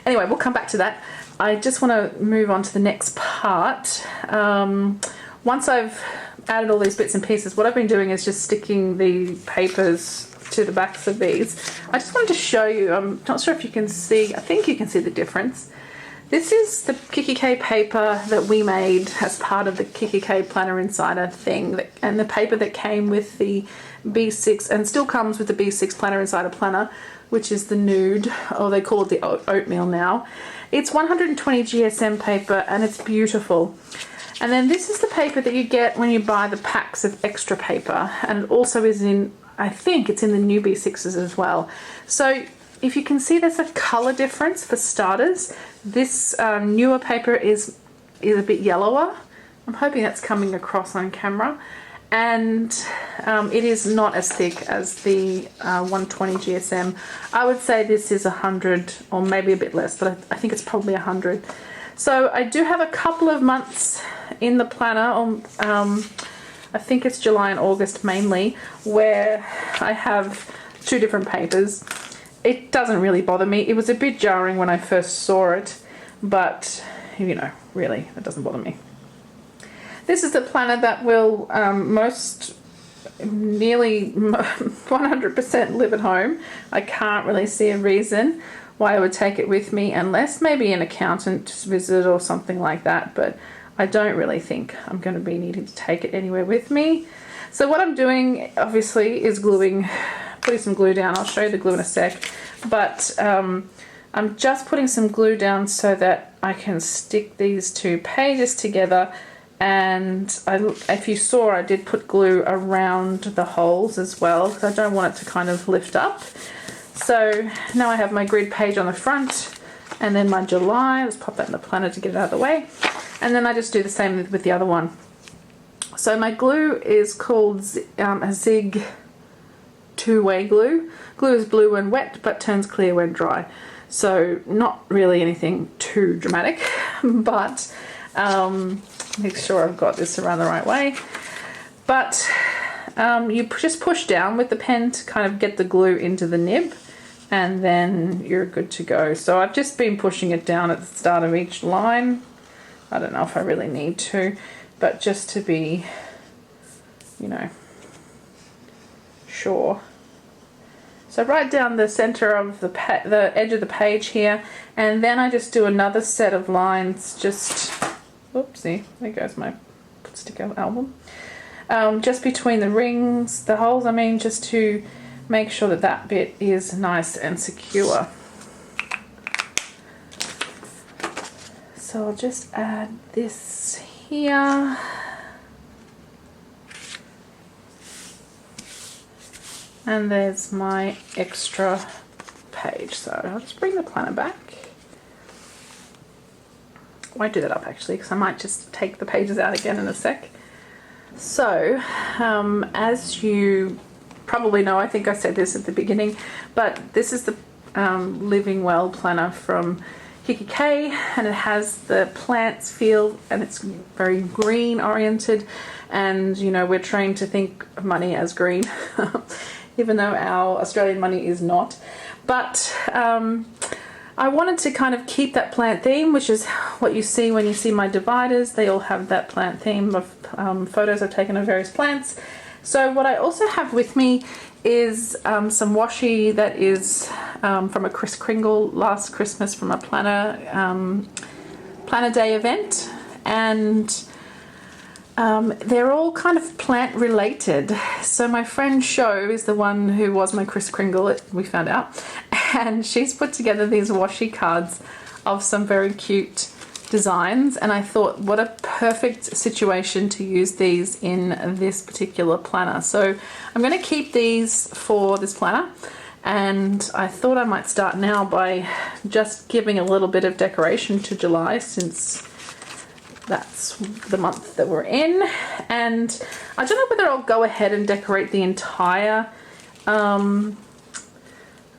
Anyway, we'll come back to that. I just want to move on to the next part. Once I've added all these bits and pieces, what I've been doing is just sticking the papers to the backs of these. I just wanted to show you, I'm not sure if you can see, I think you can see the difference. This is the KikkiK paper that we made as part of the KikkiK Planner Insider thing, and the paper that came with the B6 and still comes with the B6 Planner Insider Planner, which is the nude, or they call it the oatmeal now. It's 120 GSM paper and it's beautiful. And then this is the paper that you get when you buy the packs of extra paper, and it also is in, I think it's in the new B6s as well. So if you can see, there's a colour difference for starters. This newer paper is a bit yellower. I'm hoping that's coming across on camera. And it is not as thick as the 120 GSM. I would say this is 100 or maybe a bit less, but I think it's probably 100. So I do have a couple of months in the planner, I think it's July and August mainly, where I have 2 different papers. It doesn't really bother me. It was a bit jarring when I first saw it, but you know, really, it doesn't bother me. This is the planner that will nearly 100% live at home. I can't really see a reason why I would take it with me, unless maybe an accountant's visit or something like that, but I don't really think I'm going to be needing to take it anywhere with me. So what I'm doing obviously is putting some glue down. I'll show you the glue in a sec, but I'm just putting some glue down so that I can stick these two pages together. And if you saw, I did put glue around the holes as well, because I don't want it to kind of lift up. So now I have my grid page on the front, and then my July. Let's pop that in the planner to get it out of the way. And then I just do the same with the other one. So my glue is called a Zig two-way glue. Glue is blue when wet, but turns clear when dry. So not really anything too dramatic, but make sure I've got this around the right way. But you just push down with the pen to kind of get the glue into the nib, and then you're good to go. So I've just been pushing it down at the start of each line. I don't know if I really need to, but just to be, you know, sure. So right down the center of the edge of the page here, and then I just do another set of lines, just, oopsie, there goes my sticker album. Just between the rings, the holes, I mean, just to make sure that that bit is nice and secure. So I'll just add this here. And there's my extra page. So I'll just bring the planner back. Won't do that up actually, because I might just take the pages out again in a sec. So as you probably know, I think I said this at the beginning, but this is the Living Well planner from Kiki K, and it has the plants feel, and it's very green oriented, and you know, we're trained to think of money as green even though our Australian money is not. But I wanted to kind of keep that plant theme, which is what you see when you see my dividers. They all have that plant theme of photos I've taken of various plants. So what I also have with me is some washi that is from a Kris Kringle last Christmas from a planner day event, and they're all kind of plant related. So my friend Sho is the one who was my Kris Kringle, we found out, and she's put together these washi cards of some very cute designs, and I thought what a perfect situation to use these in this particular planner. So I'm going to keep these for this planner, and I thought I might start now by just giving a little bit of decoration to July, since that's the month that we're in. And I don't know whether I'll go ahead and decorate the entire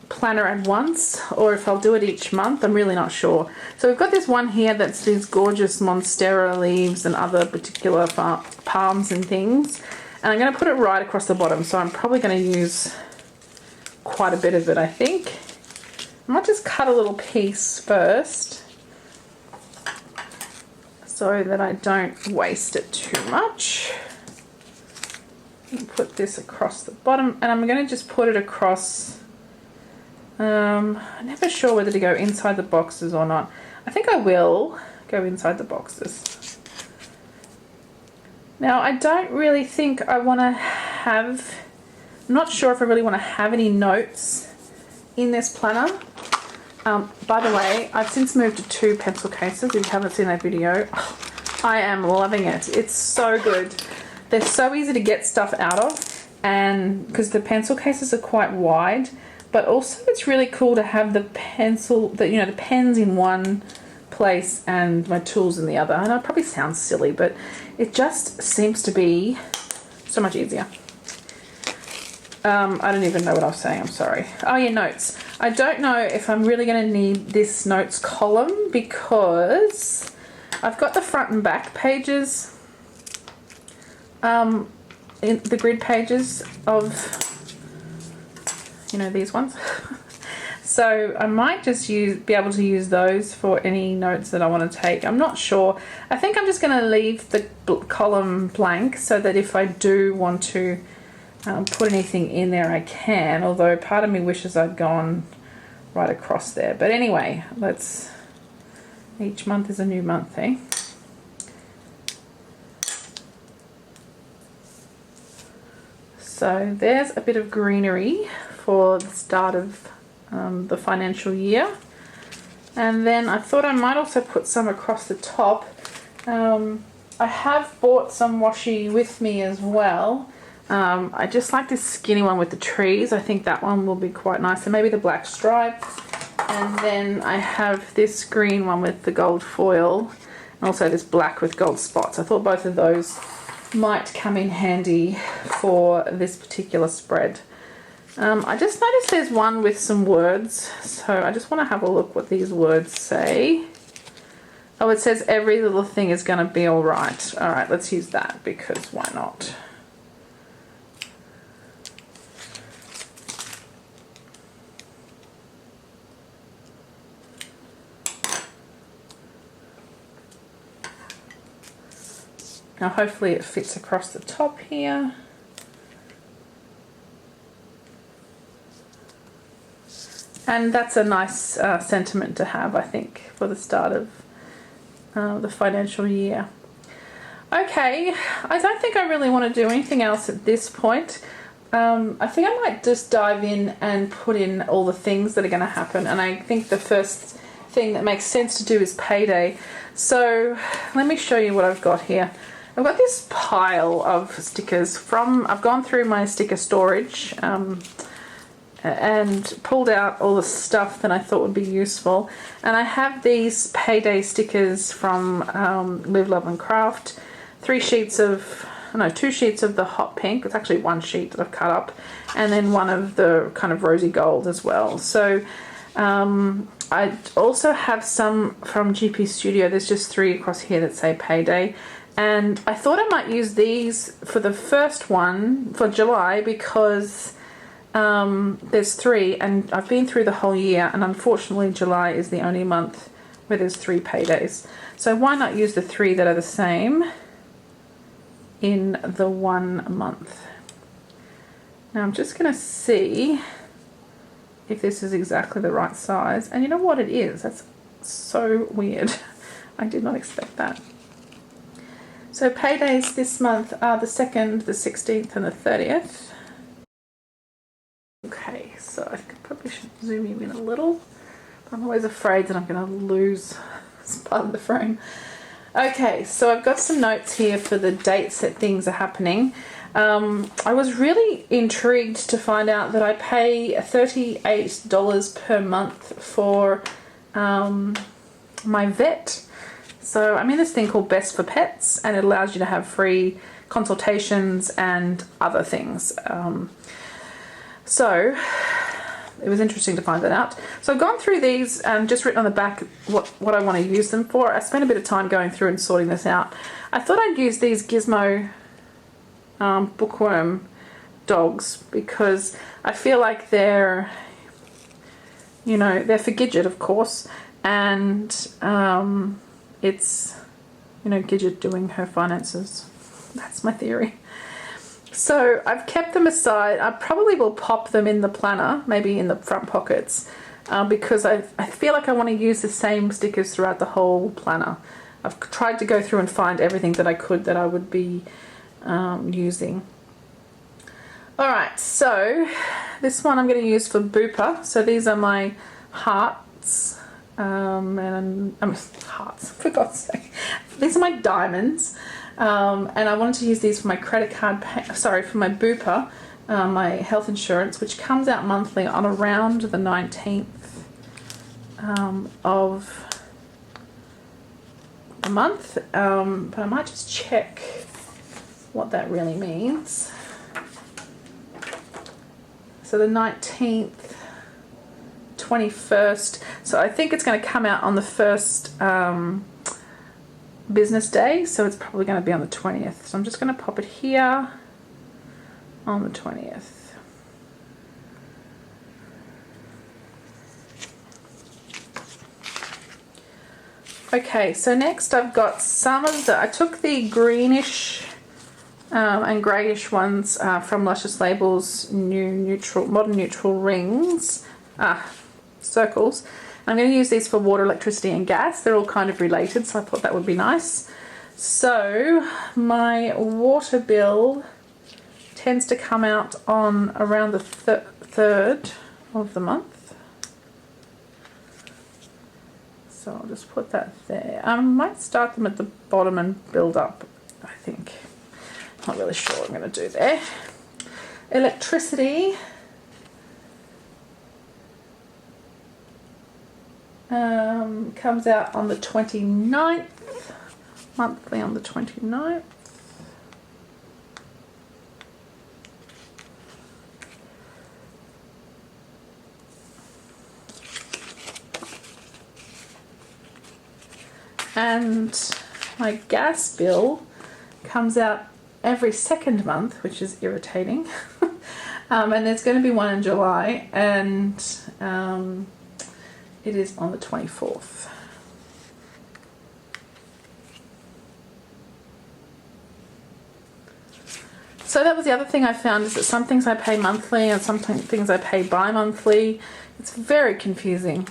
planner at once, or if I'll do it each month. I'm really not sure. So we've got this one here that's these gorgeous monstera leaves and other particular palms and things, and I'm going to put it right across the bottom, so I'm probably going to use quite a bit of it, I think. I might just cut a little piece first so that I don't waste it too much. And put this across the bottom, and I'm going to just put it across. I'm never sure whether to go inside the boxes or not. I think I will go inside the boxes. Now I don't really think I want to have, I'm not sure if I really want to have any notes in this planner. By the way, I've since moved to 2 pencil cases. If you haven't seen that video, I am loving it. It's so good. They're so easy to get stuff out of, and because the pencil cases are quite wide, but also it's really cool to have the the pens in one place and my tools in the other. I know it probably sounds silly, but it just seems to be so much easier. I don't even know what I was saying, I'm sorry. Oh yeah, notes. I don't know if I'm really going to need this notes column, because I've got the front and back pages, in the grid pages of, you know, these ones. So I might just be able to use those for any notes that I want to take. I'm not sure. I think I'm just going to leave the column blank so that if I do want to put anything in there I can, although part of me wishes I'd gone right across there. But anyway, each month is a new month, eh? So there's a bit of greenery for the start of the financial year. And then I thought I might also put some across the top. I have bought some washi with me as well. I just like this skinny one with the trees. I think that one will be quite nice. And maybe the black stripe. And then I have this green one with the gold foil. And also this black with gold spots. I thought both of those might come in handy for this particular spread. I just noticed there's one with some words, so I just want to have a look what these words say. Oh, it says every little thing is going to be all right. All right, let's use that because why not? Now hopefully it fits across the top here. And that's a nice sentiment to have, I think, for the start of the financial year. Okay, I don't think I really want to do anything else at this point. I think I might just dive in and put in all the things that are going to happen. And I think the first thing that makes sense to do is payday. So let me show you what I've got here. I've got this pile of stickers from, I've gone through my sticker storage and pulled out all the stuff that I thought would be useful. And I have these payday stickers from Live, Love and Craft. 2 sheets of the hot pink. It's actually 1 sheet that I've cut up. And then one of the kind of rosy gold as well. So I also have some from GP Studio. There's just 3 across here that say payday. And I thought I might use these for the first one for July because there's 3 and I've been through the whole year, and unfortunately July is the only month where there's 3 paydays. So why not use the 3 that are the same in the 1 month? Now I'm just going to see if this is exactly the right size. And you know what, it is. That's so weird. I did not expect that. So paydays this month are the 2nd, the 16th and the 30th. Okay, so I think I probably should zoom you in a little. I'm always afraid that I'm going to lose this part of the frame. Okay, so I've got some notes here for the dates that things are happening. I was really intrigued to find out that I pay $38 per month for my vet. So I'm in this thing called Best for Pets, and it allows you to have free consultations and other things. So it was interesting to find that out. So I've gone through these and just written on the back what I want to use them for. I spent a bit of time going through and sorting this out. I thought I'd use these Gizmo bookworm dogs because I feel like they're, you know, they're for Gidget, of course, and it's, you know, Gidget doing her finances. That's my theory. So I've kept them aside. I probably will pop them in the planner, maybe in the front pockets, because I feel like I want to use the same stickers throughout the whole planner. I've tried to go through and find everything that I could that I would be using. Alright, so this one I'm going to use for Booper. So these are my hearts, hearts, for God's sake. These are my diamonds. And I wanted to use these for my credit card, for my Booper, my health insurance, which comes out monthly on around the 19th of a month. But I might just check what that really means. So the 19th, 21st. So I think it's going to come out on the first business day, so it's probably going to be on the 20th. So I'm just going to pop it here on the 20th. Okay, so next I've got some of the, I took the greenish and greyish ones from Luscious Labels new modern neutral rings, circles. I'm going to use these for water, electricity and gas. They're all kind of related, so I thought that would be nice. So my water bill tends to come out on around the 3rd of the month. So I'll just put that there. I might start them at the bottom and build up, I think. Not really sure what I'm going to do there. Electricity. Comes out on the 29th, monthly on the 29th. And my gas bill comes out every 2nd month, which is irritating. And there's going to be one in July, and it is on the 24th. So that was the other thing I found, is that some things I pay monthly and some things I pay bi-monthly. It's very confusing.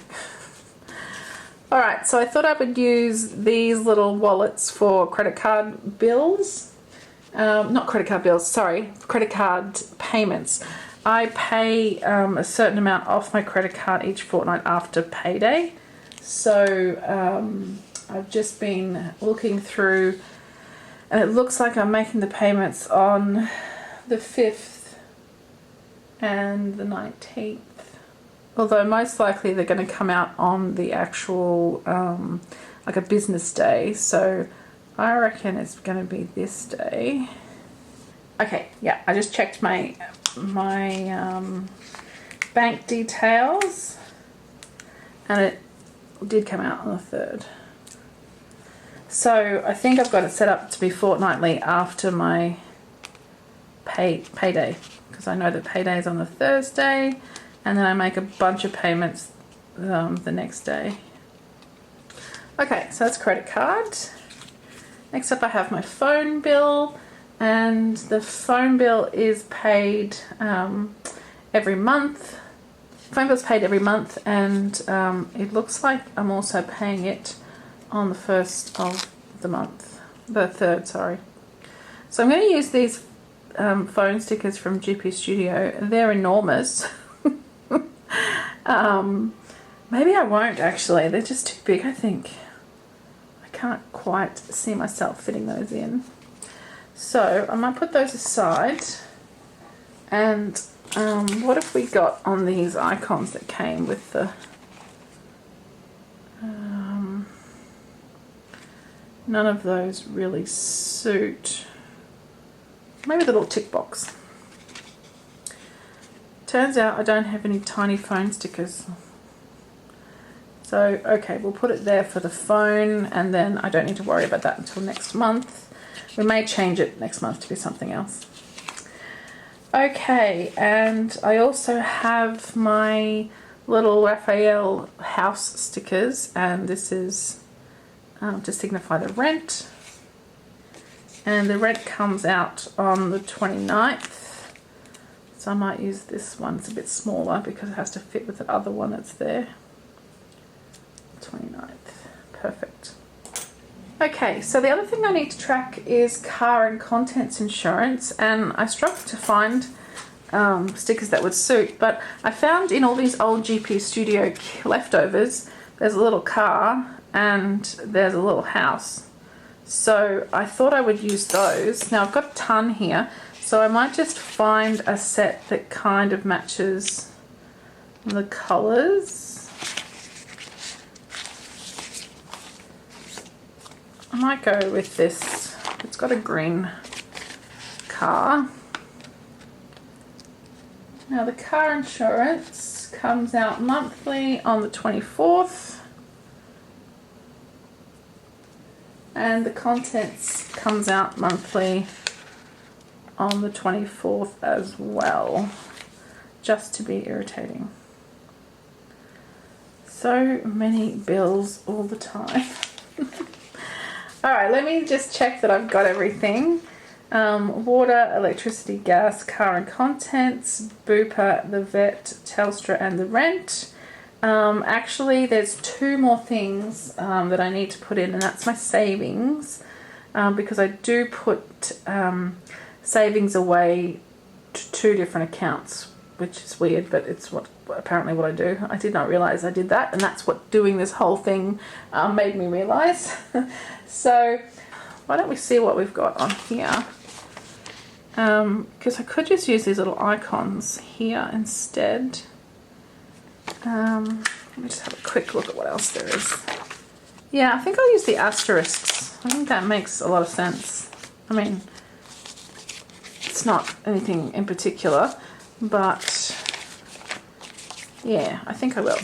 Alright, so I thought I would use these little wallets for credit card bills. Not credit card bills, sorry, credit card payments. I pay a certain amount off my credit card each fortnight after payday. So I've just been looking through, and it looks like I'm making the payments on the 5th and the 19th. Although most likely they're going to come out on the actual, like a business day. So I reckon it's going to be this day. Okay, yeah, I just checked my bank details, and it did come out on the 3rd. So I think I've got it set up to be fortnightly after my payday, because I know that payday is on the Thursday, and then I make a bunch of payments the next day. Okay, so that's credit card. Next up I have my phone bill, and the phone bill is paid every month. Phone bill's paid every month, and it looks like I'm also paying it on the 1st of the month, the 3rd, sorry. So I'm going to use these phone stickers from GP Studio. They're enormous. Maybe I won't actually, they're just too big, I think. I can't quite see myself fitting those in. So I might put those aside, and what have we got on these icons that came with the none of those really suit. Maybe the little tick box. Turns out I don't have any tiny phone stickers. So, okay, we'll put it there for the phone, and then I don't need to worry about that until next month. We may change it next month to be something else. Okay, and I also have my little Raphael house stickers, and this is to signify the rent. And the rent comes out on the 29th. So I might use this one. It's a bit smaller because it has to fit with the other one that's there. 29th. Perfect. Okay, so the other thing I need to track is car and contents insurance, and I struggled to find stickers that would suit, but I found in all these old GP Studio leftovers, there's a little car and there's a little house. So I thought I would use those. Now I've got a ton here, so I might just find a set that kind of matches the colours. I might go with this. It's got a green car. Now the car insurance comes out monthly on the 24th. And the contents comes out monthly on the 24th as well. Just to be irritating. So many bills all the time. Alright, let me just check that I've got everything. Water, electricity, gas, car and contents, Bupa, the vet, Telstra and the rent. Actually, there's two more things that I need to put in, and that's my savings. Because I do put savings away two different accounts, which is weird, but it's apparently what I do. I did not realize I did that, and that's what doing this whole thing made me realize. So why don't we see what we've got on here? Because I could just use these little icons here instead. Let me just have a quick look at what else there is. Yeah, I think I'll use the asterisks. I think that makes a lot of sense. I mean, it's not anything in particular, but yeah, I think I will.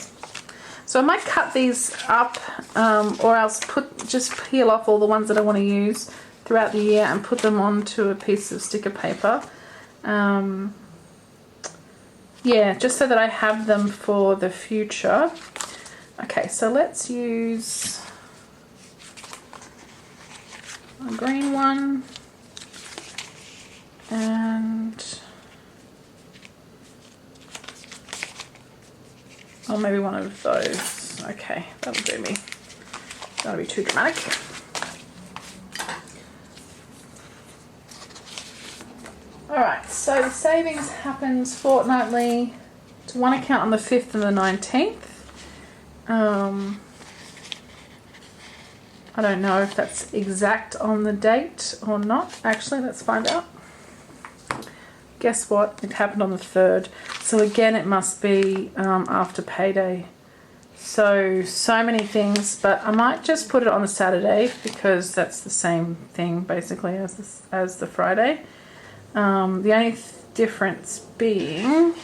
So I might cut these up, or else just peel off all the ones that I want to use throughout the year and put them onto a piece of sticker paper. Yeah, just so that I have them for the future. Okay, so let's use a green one and maybe one of those. Okay, that'll do me. That'll be too dramatic. Alright, so the savings happens fortnightly to one account on the 5th and the 19th. I don't know if that's exact on the date or not. Actually, let's find out. Guess what? It happened on the 3rd. So again, it must be after payday. So many things, but I might just put it on the Saturday because that's the same thing basically as the Friday. The only difference being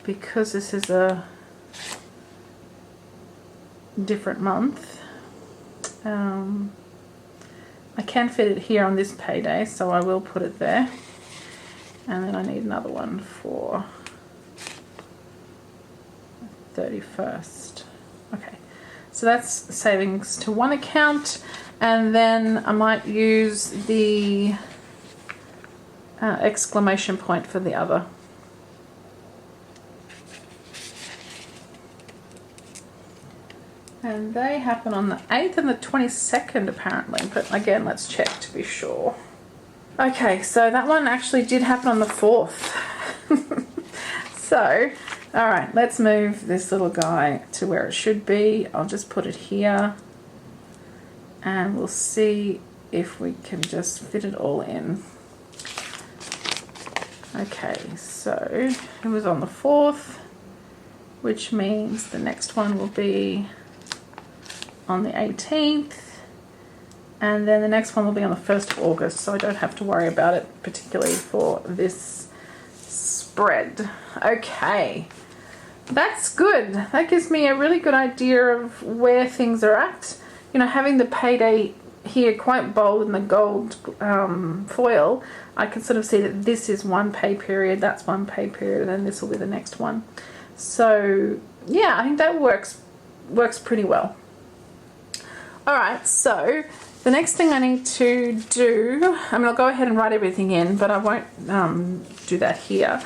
because this is a different month, I can fit it here on this payday, so I will put it there, and then I need another one for 31st. Okay, so that's savings to one account, and then I might use the exclamation point for the other. And they happen on the 8th and the 22nd apparently, but again, let's check to be sure. Okay, so that one actually did happen on the 4th. So, all right, let's move this little guy to where it should be. I'll just put it here and we'll see if we can just fit it all in. Okay, so it was on the 4th, which means the next one will be on the 18th, and then the next one will be on the 1st of August, so I don't have to worry about it particularly for this spread. Okay, that's good. That gives me a really good idea of where things are at. You know, having the payday here quite bold in the gold foil, I can sort of see that this is one pay period, that's one pay period, and then this will be the next one. So yeah, I think that works pretty well. Alright, so the next thing I need to do, I mean, I'll go ahead and write everything in, but I won't do that here.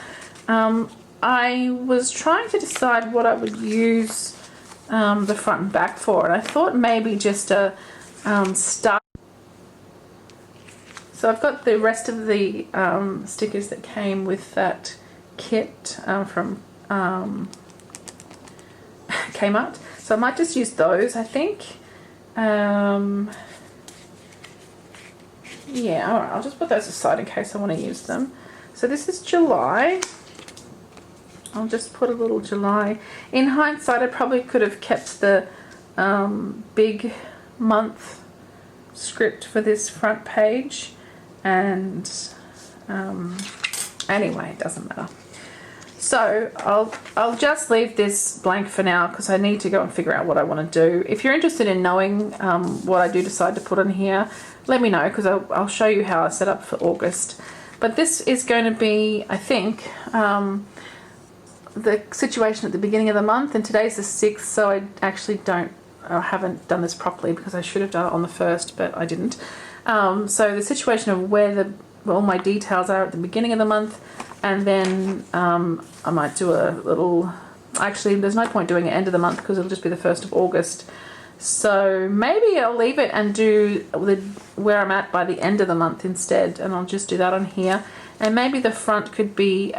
I was trying to decide what I would use the front and back for, and I thought maybe just a start. So I've got the rest of the stickers that came with that kit from Kmart, so I might just use those, I think. Yeah, alright, I'll just put those aside in case I want to use them. So this is July. I'll just put a little July. In hindsight, I probably could have kept the big month script for this front page, and anyway, it doesn't matter. So I'll just leave this blank for now because I need to go and figure out what I want to do. If you're interested in knowing what I do decide to put on here, let me know, because I'll show you how I set up for August. But this is going to be, I think, the situation at the beginning of the month, and today's the 6th, so I actually haven't done this properly because I should have done it on the 1st, but I didn't. So the situation of where all my details are at the beginning of the month, and then I might do a little, actually there's no point doing it end of the month because it'll just be the 1st of August. So maybe I'll leave it and do where I'm at by the end of the month instead, and I'll just do that on here. And maybe the front could be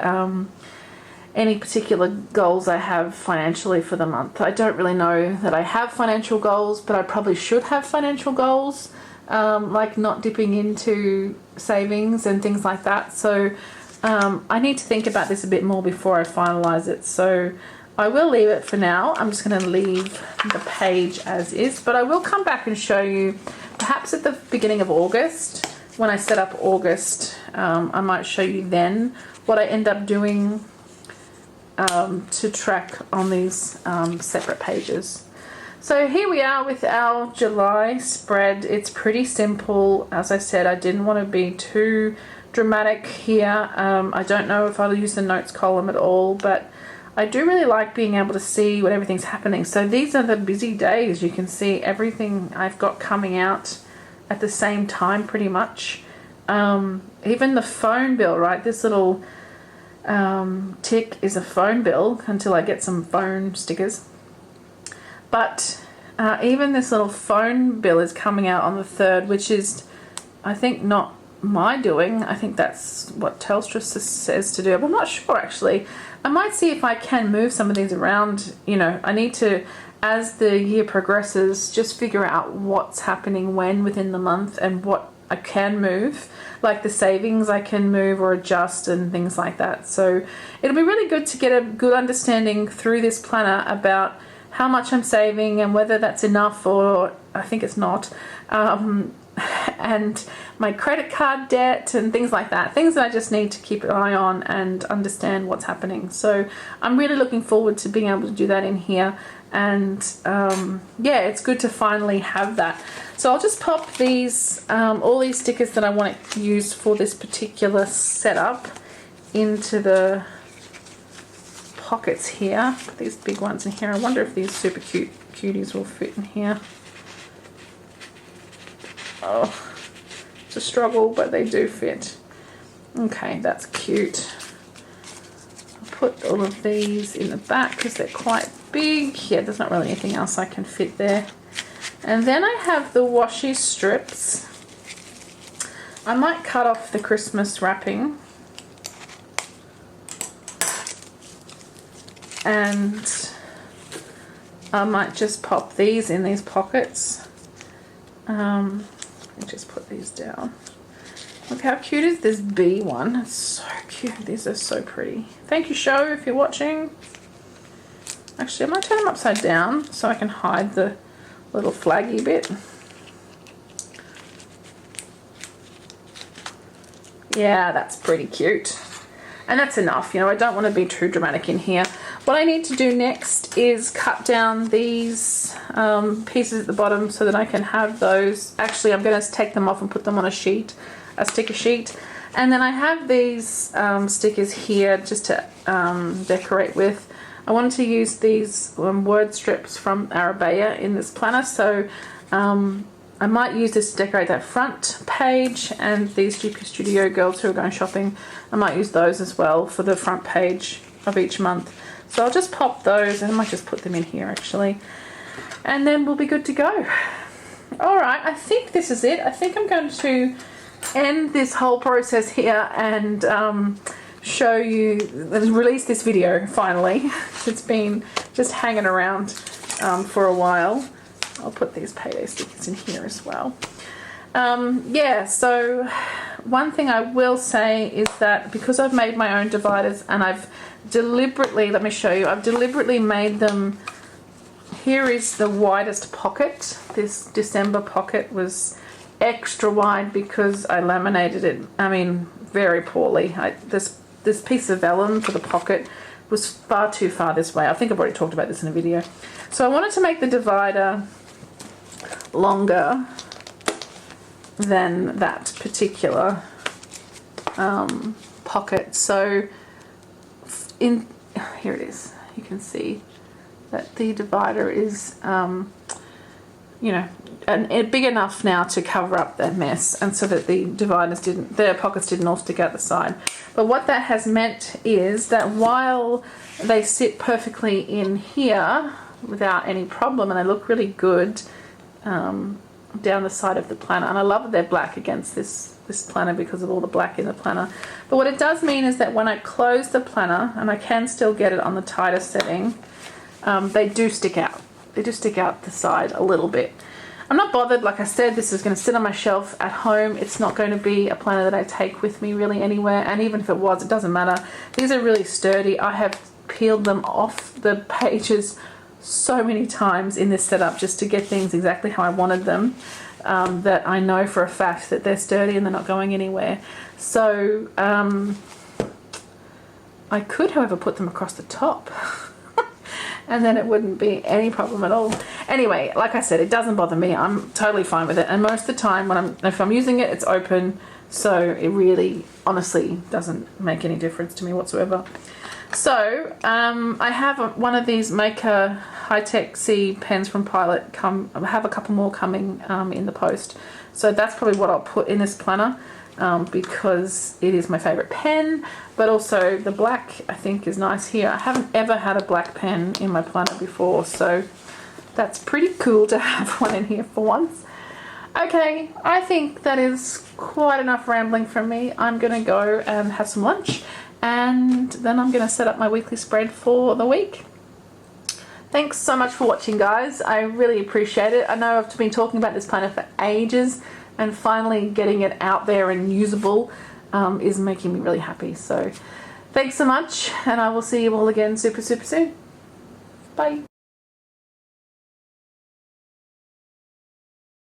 any particular goals I have financially for the month. I don't really know that I have financial goals, but I probably should have financial goals, like not dipping into savings and things like that. So I need to think about this a bit more before I finalize it. So I will leave it for now. I'm just going to leave the page as is, but I will come back and show you perhaps at the beginning of August, when I set up August. I might show you then what I end up doing to track on these separate pages. So here we are with our July spread. It's pretty simple. As I said, I didn't want to be too dramatic here. I don't know if I'll use the notes column at all, but I do really like being able to see when everything's happening. So these are the busy days. You can see everything I've got coming out at the same time pretty much. Even the phone bill, right? This little tick is a phone bill until I get some phone stickers. But even this little phone bill is coming out on the 3rd, which is, I think, not my doing. I think that's what Telstra says to do. But I'm not sure actually. I might see if I can move some of these around. You know, I need to, as the year progresses, just figure out what's happening when within the month and what I can move, like the savings I can move or adjust and things like that. So it'll be really good to get a good understanding through this planner about how much I'm saving and whether that's enough, or I think it's not, and my credit card debt and things like that, things that I just need to keep an eye on and understand what's happening. So I'm really looking forward to being able to do that in here, and yeah, it's good to finally have that. So I'll just pop these all these stickers that I want to use for this particular setup into the pockets here. Put these big ones in here. I wonder if these super cute cuties will fit in here. Oh, it's a struggle, but they do fit. Okay, that's cute. I'll put all of these in the back because they're quite big. Yeah, there's not really anything else I can fit there. And then I have the washi strips. I might cut off the Christmas wrapping. And I might just pop these in these pockets. Let me just put these down. Look how cute is this bee one. It's so cute. These are so pretty. Thank you, Show, if you're watching. Actually, I might turn them upside down so I can hide the little flaggy bit. Yeah, that's pretty cute. And that's enough, you know, I don't want to be too dramatic in here. What I need to do next is cut down these pieces at the bottom so that I can have those. Actually, I'm going to take them off and put them on a sheet, a sticker sheet. And then I have these stickers here just to decorate with. I wanted to use these word strips from Arabea in this planner, so I might use this to decorate that front page, and these GP Studio girls who are going shopping, I might use those as well for the front page of each month. So I'll just pop those, and I might just put them in here actually, and then we'll be good to go. Alright, I think this is it. I think I'm going to end this whole process here and show you, release this video finally. It's been just hanging around for a while. I'll put these payday stickers in here as well. Yeah, so one thing I will say is that because I've made my own dividers, and I've deliberately, let me show you, I've deliberately made them, here is the widest pocket. This December pocket was extra wide because I laminated it, I mean, very poorly. This piece of vellum for the pocket was far too far this way. I think I've already talked about this in a video. So I wanted to make the divider longer than that particular pocket. So in here it is. You can see that the divider is you know, and big enough now to cover up that mess, and so that the dividers didn't, their pockets didn't all stick out the side. But what that has meant is that while they sit perfectly in here, without any problem, and they look really good down the side of the planner. And I love that they're black against this planner because of all the black in the planner. But what it does mean is that when I close the planner, and I can still get it on the tighter setting, they do stick out. They do stick out the side a little bit. I'm not bothered. Like I said, this is going to sit on my shelf at home. It's not going to be a planner that I take with me really anywhere, and even if it was, it doesn't matter. These are really sturdy. I have peeled them off the pages so many times in this setup just to get things exactly how I wanted them, that I know for a fact that they're sturdy and they're not going anywhere. So I could, however, put them across the top and then it wouldn't be any problem at all. Anyway, like I said, it doesn't bother me. I'm totally fine with it, and most of the time if I'm using it, it's open, so it really honestly doesn't make any difference to me whatsoever. So I have one of these Maker High-Tech C pens from Pilot I have a couple more coming in the post, so that's probably what I'll put in this planner, because it is my favorite pen. But also the black I think is nice here. I haven't ever had a black pen in my planner before, so that's pretty cool to have one in here for once. Okay, I think that is quite enough rambling from me. I'm gonna go and have some lunch, and then I'm gonna set up my weekly spread for the week. Thanks so much for watching, guys. I really appreciate it. I know I've been talking about this planner for ages, and finally getting it out there and usable is making me really happy. So thanks so much, and I will see you all again super soon. Bye.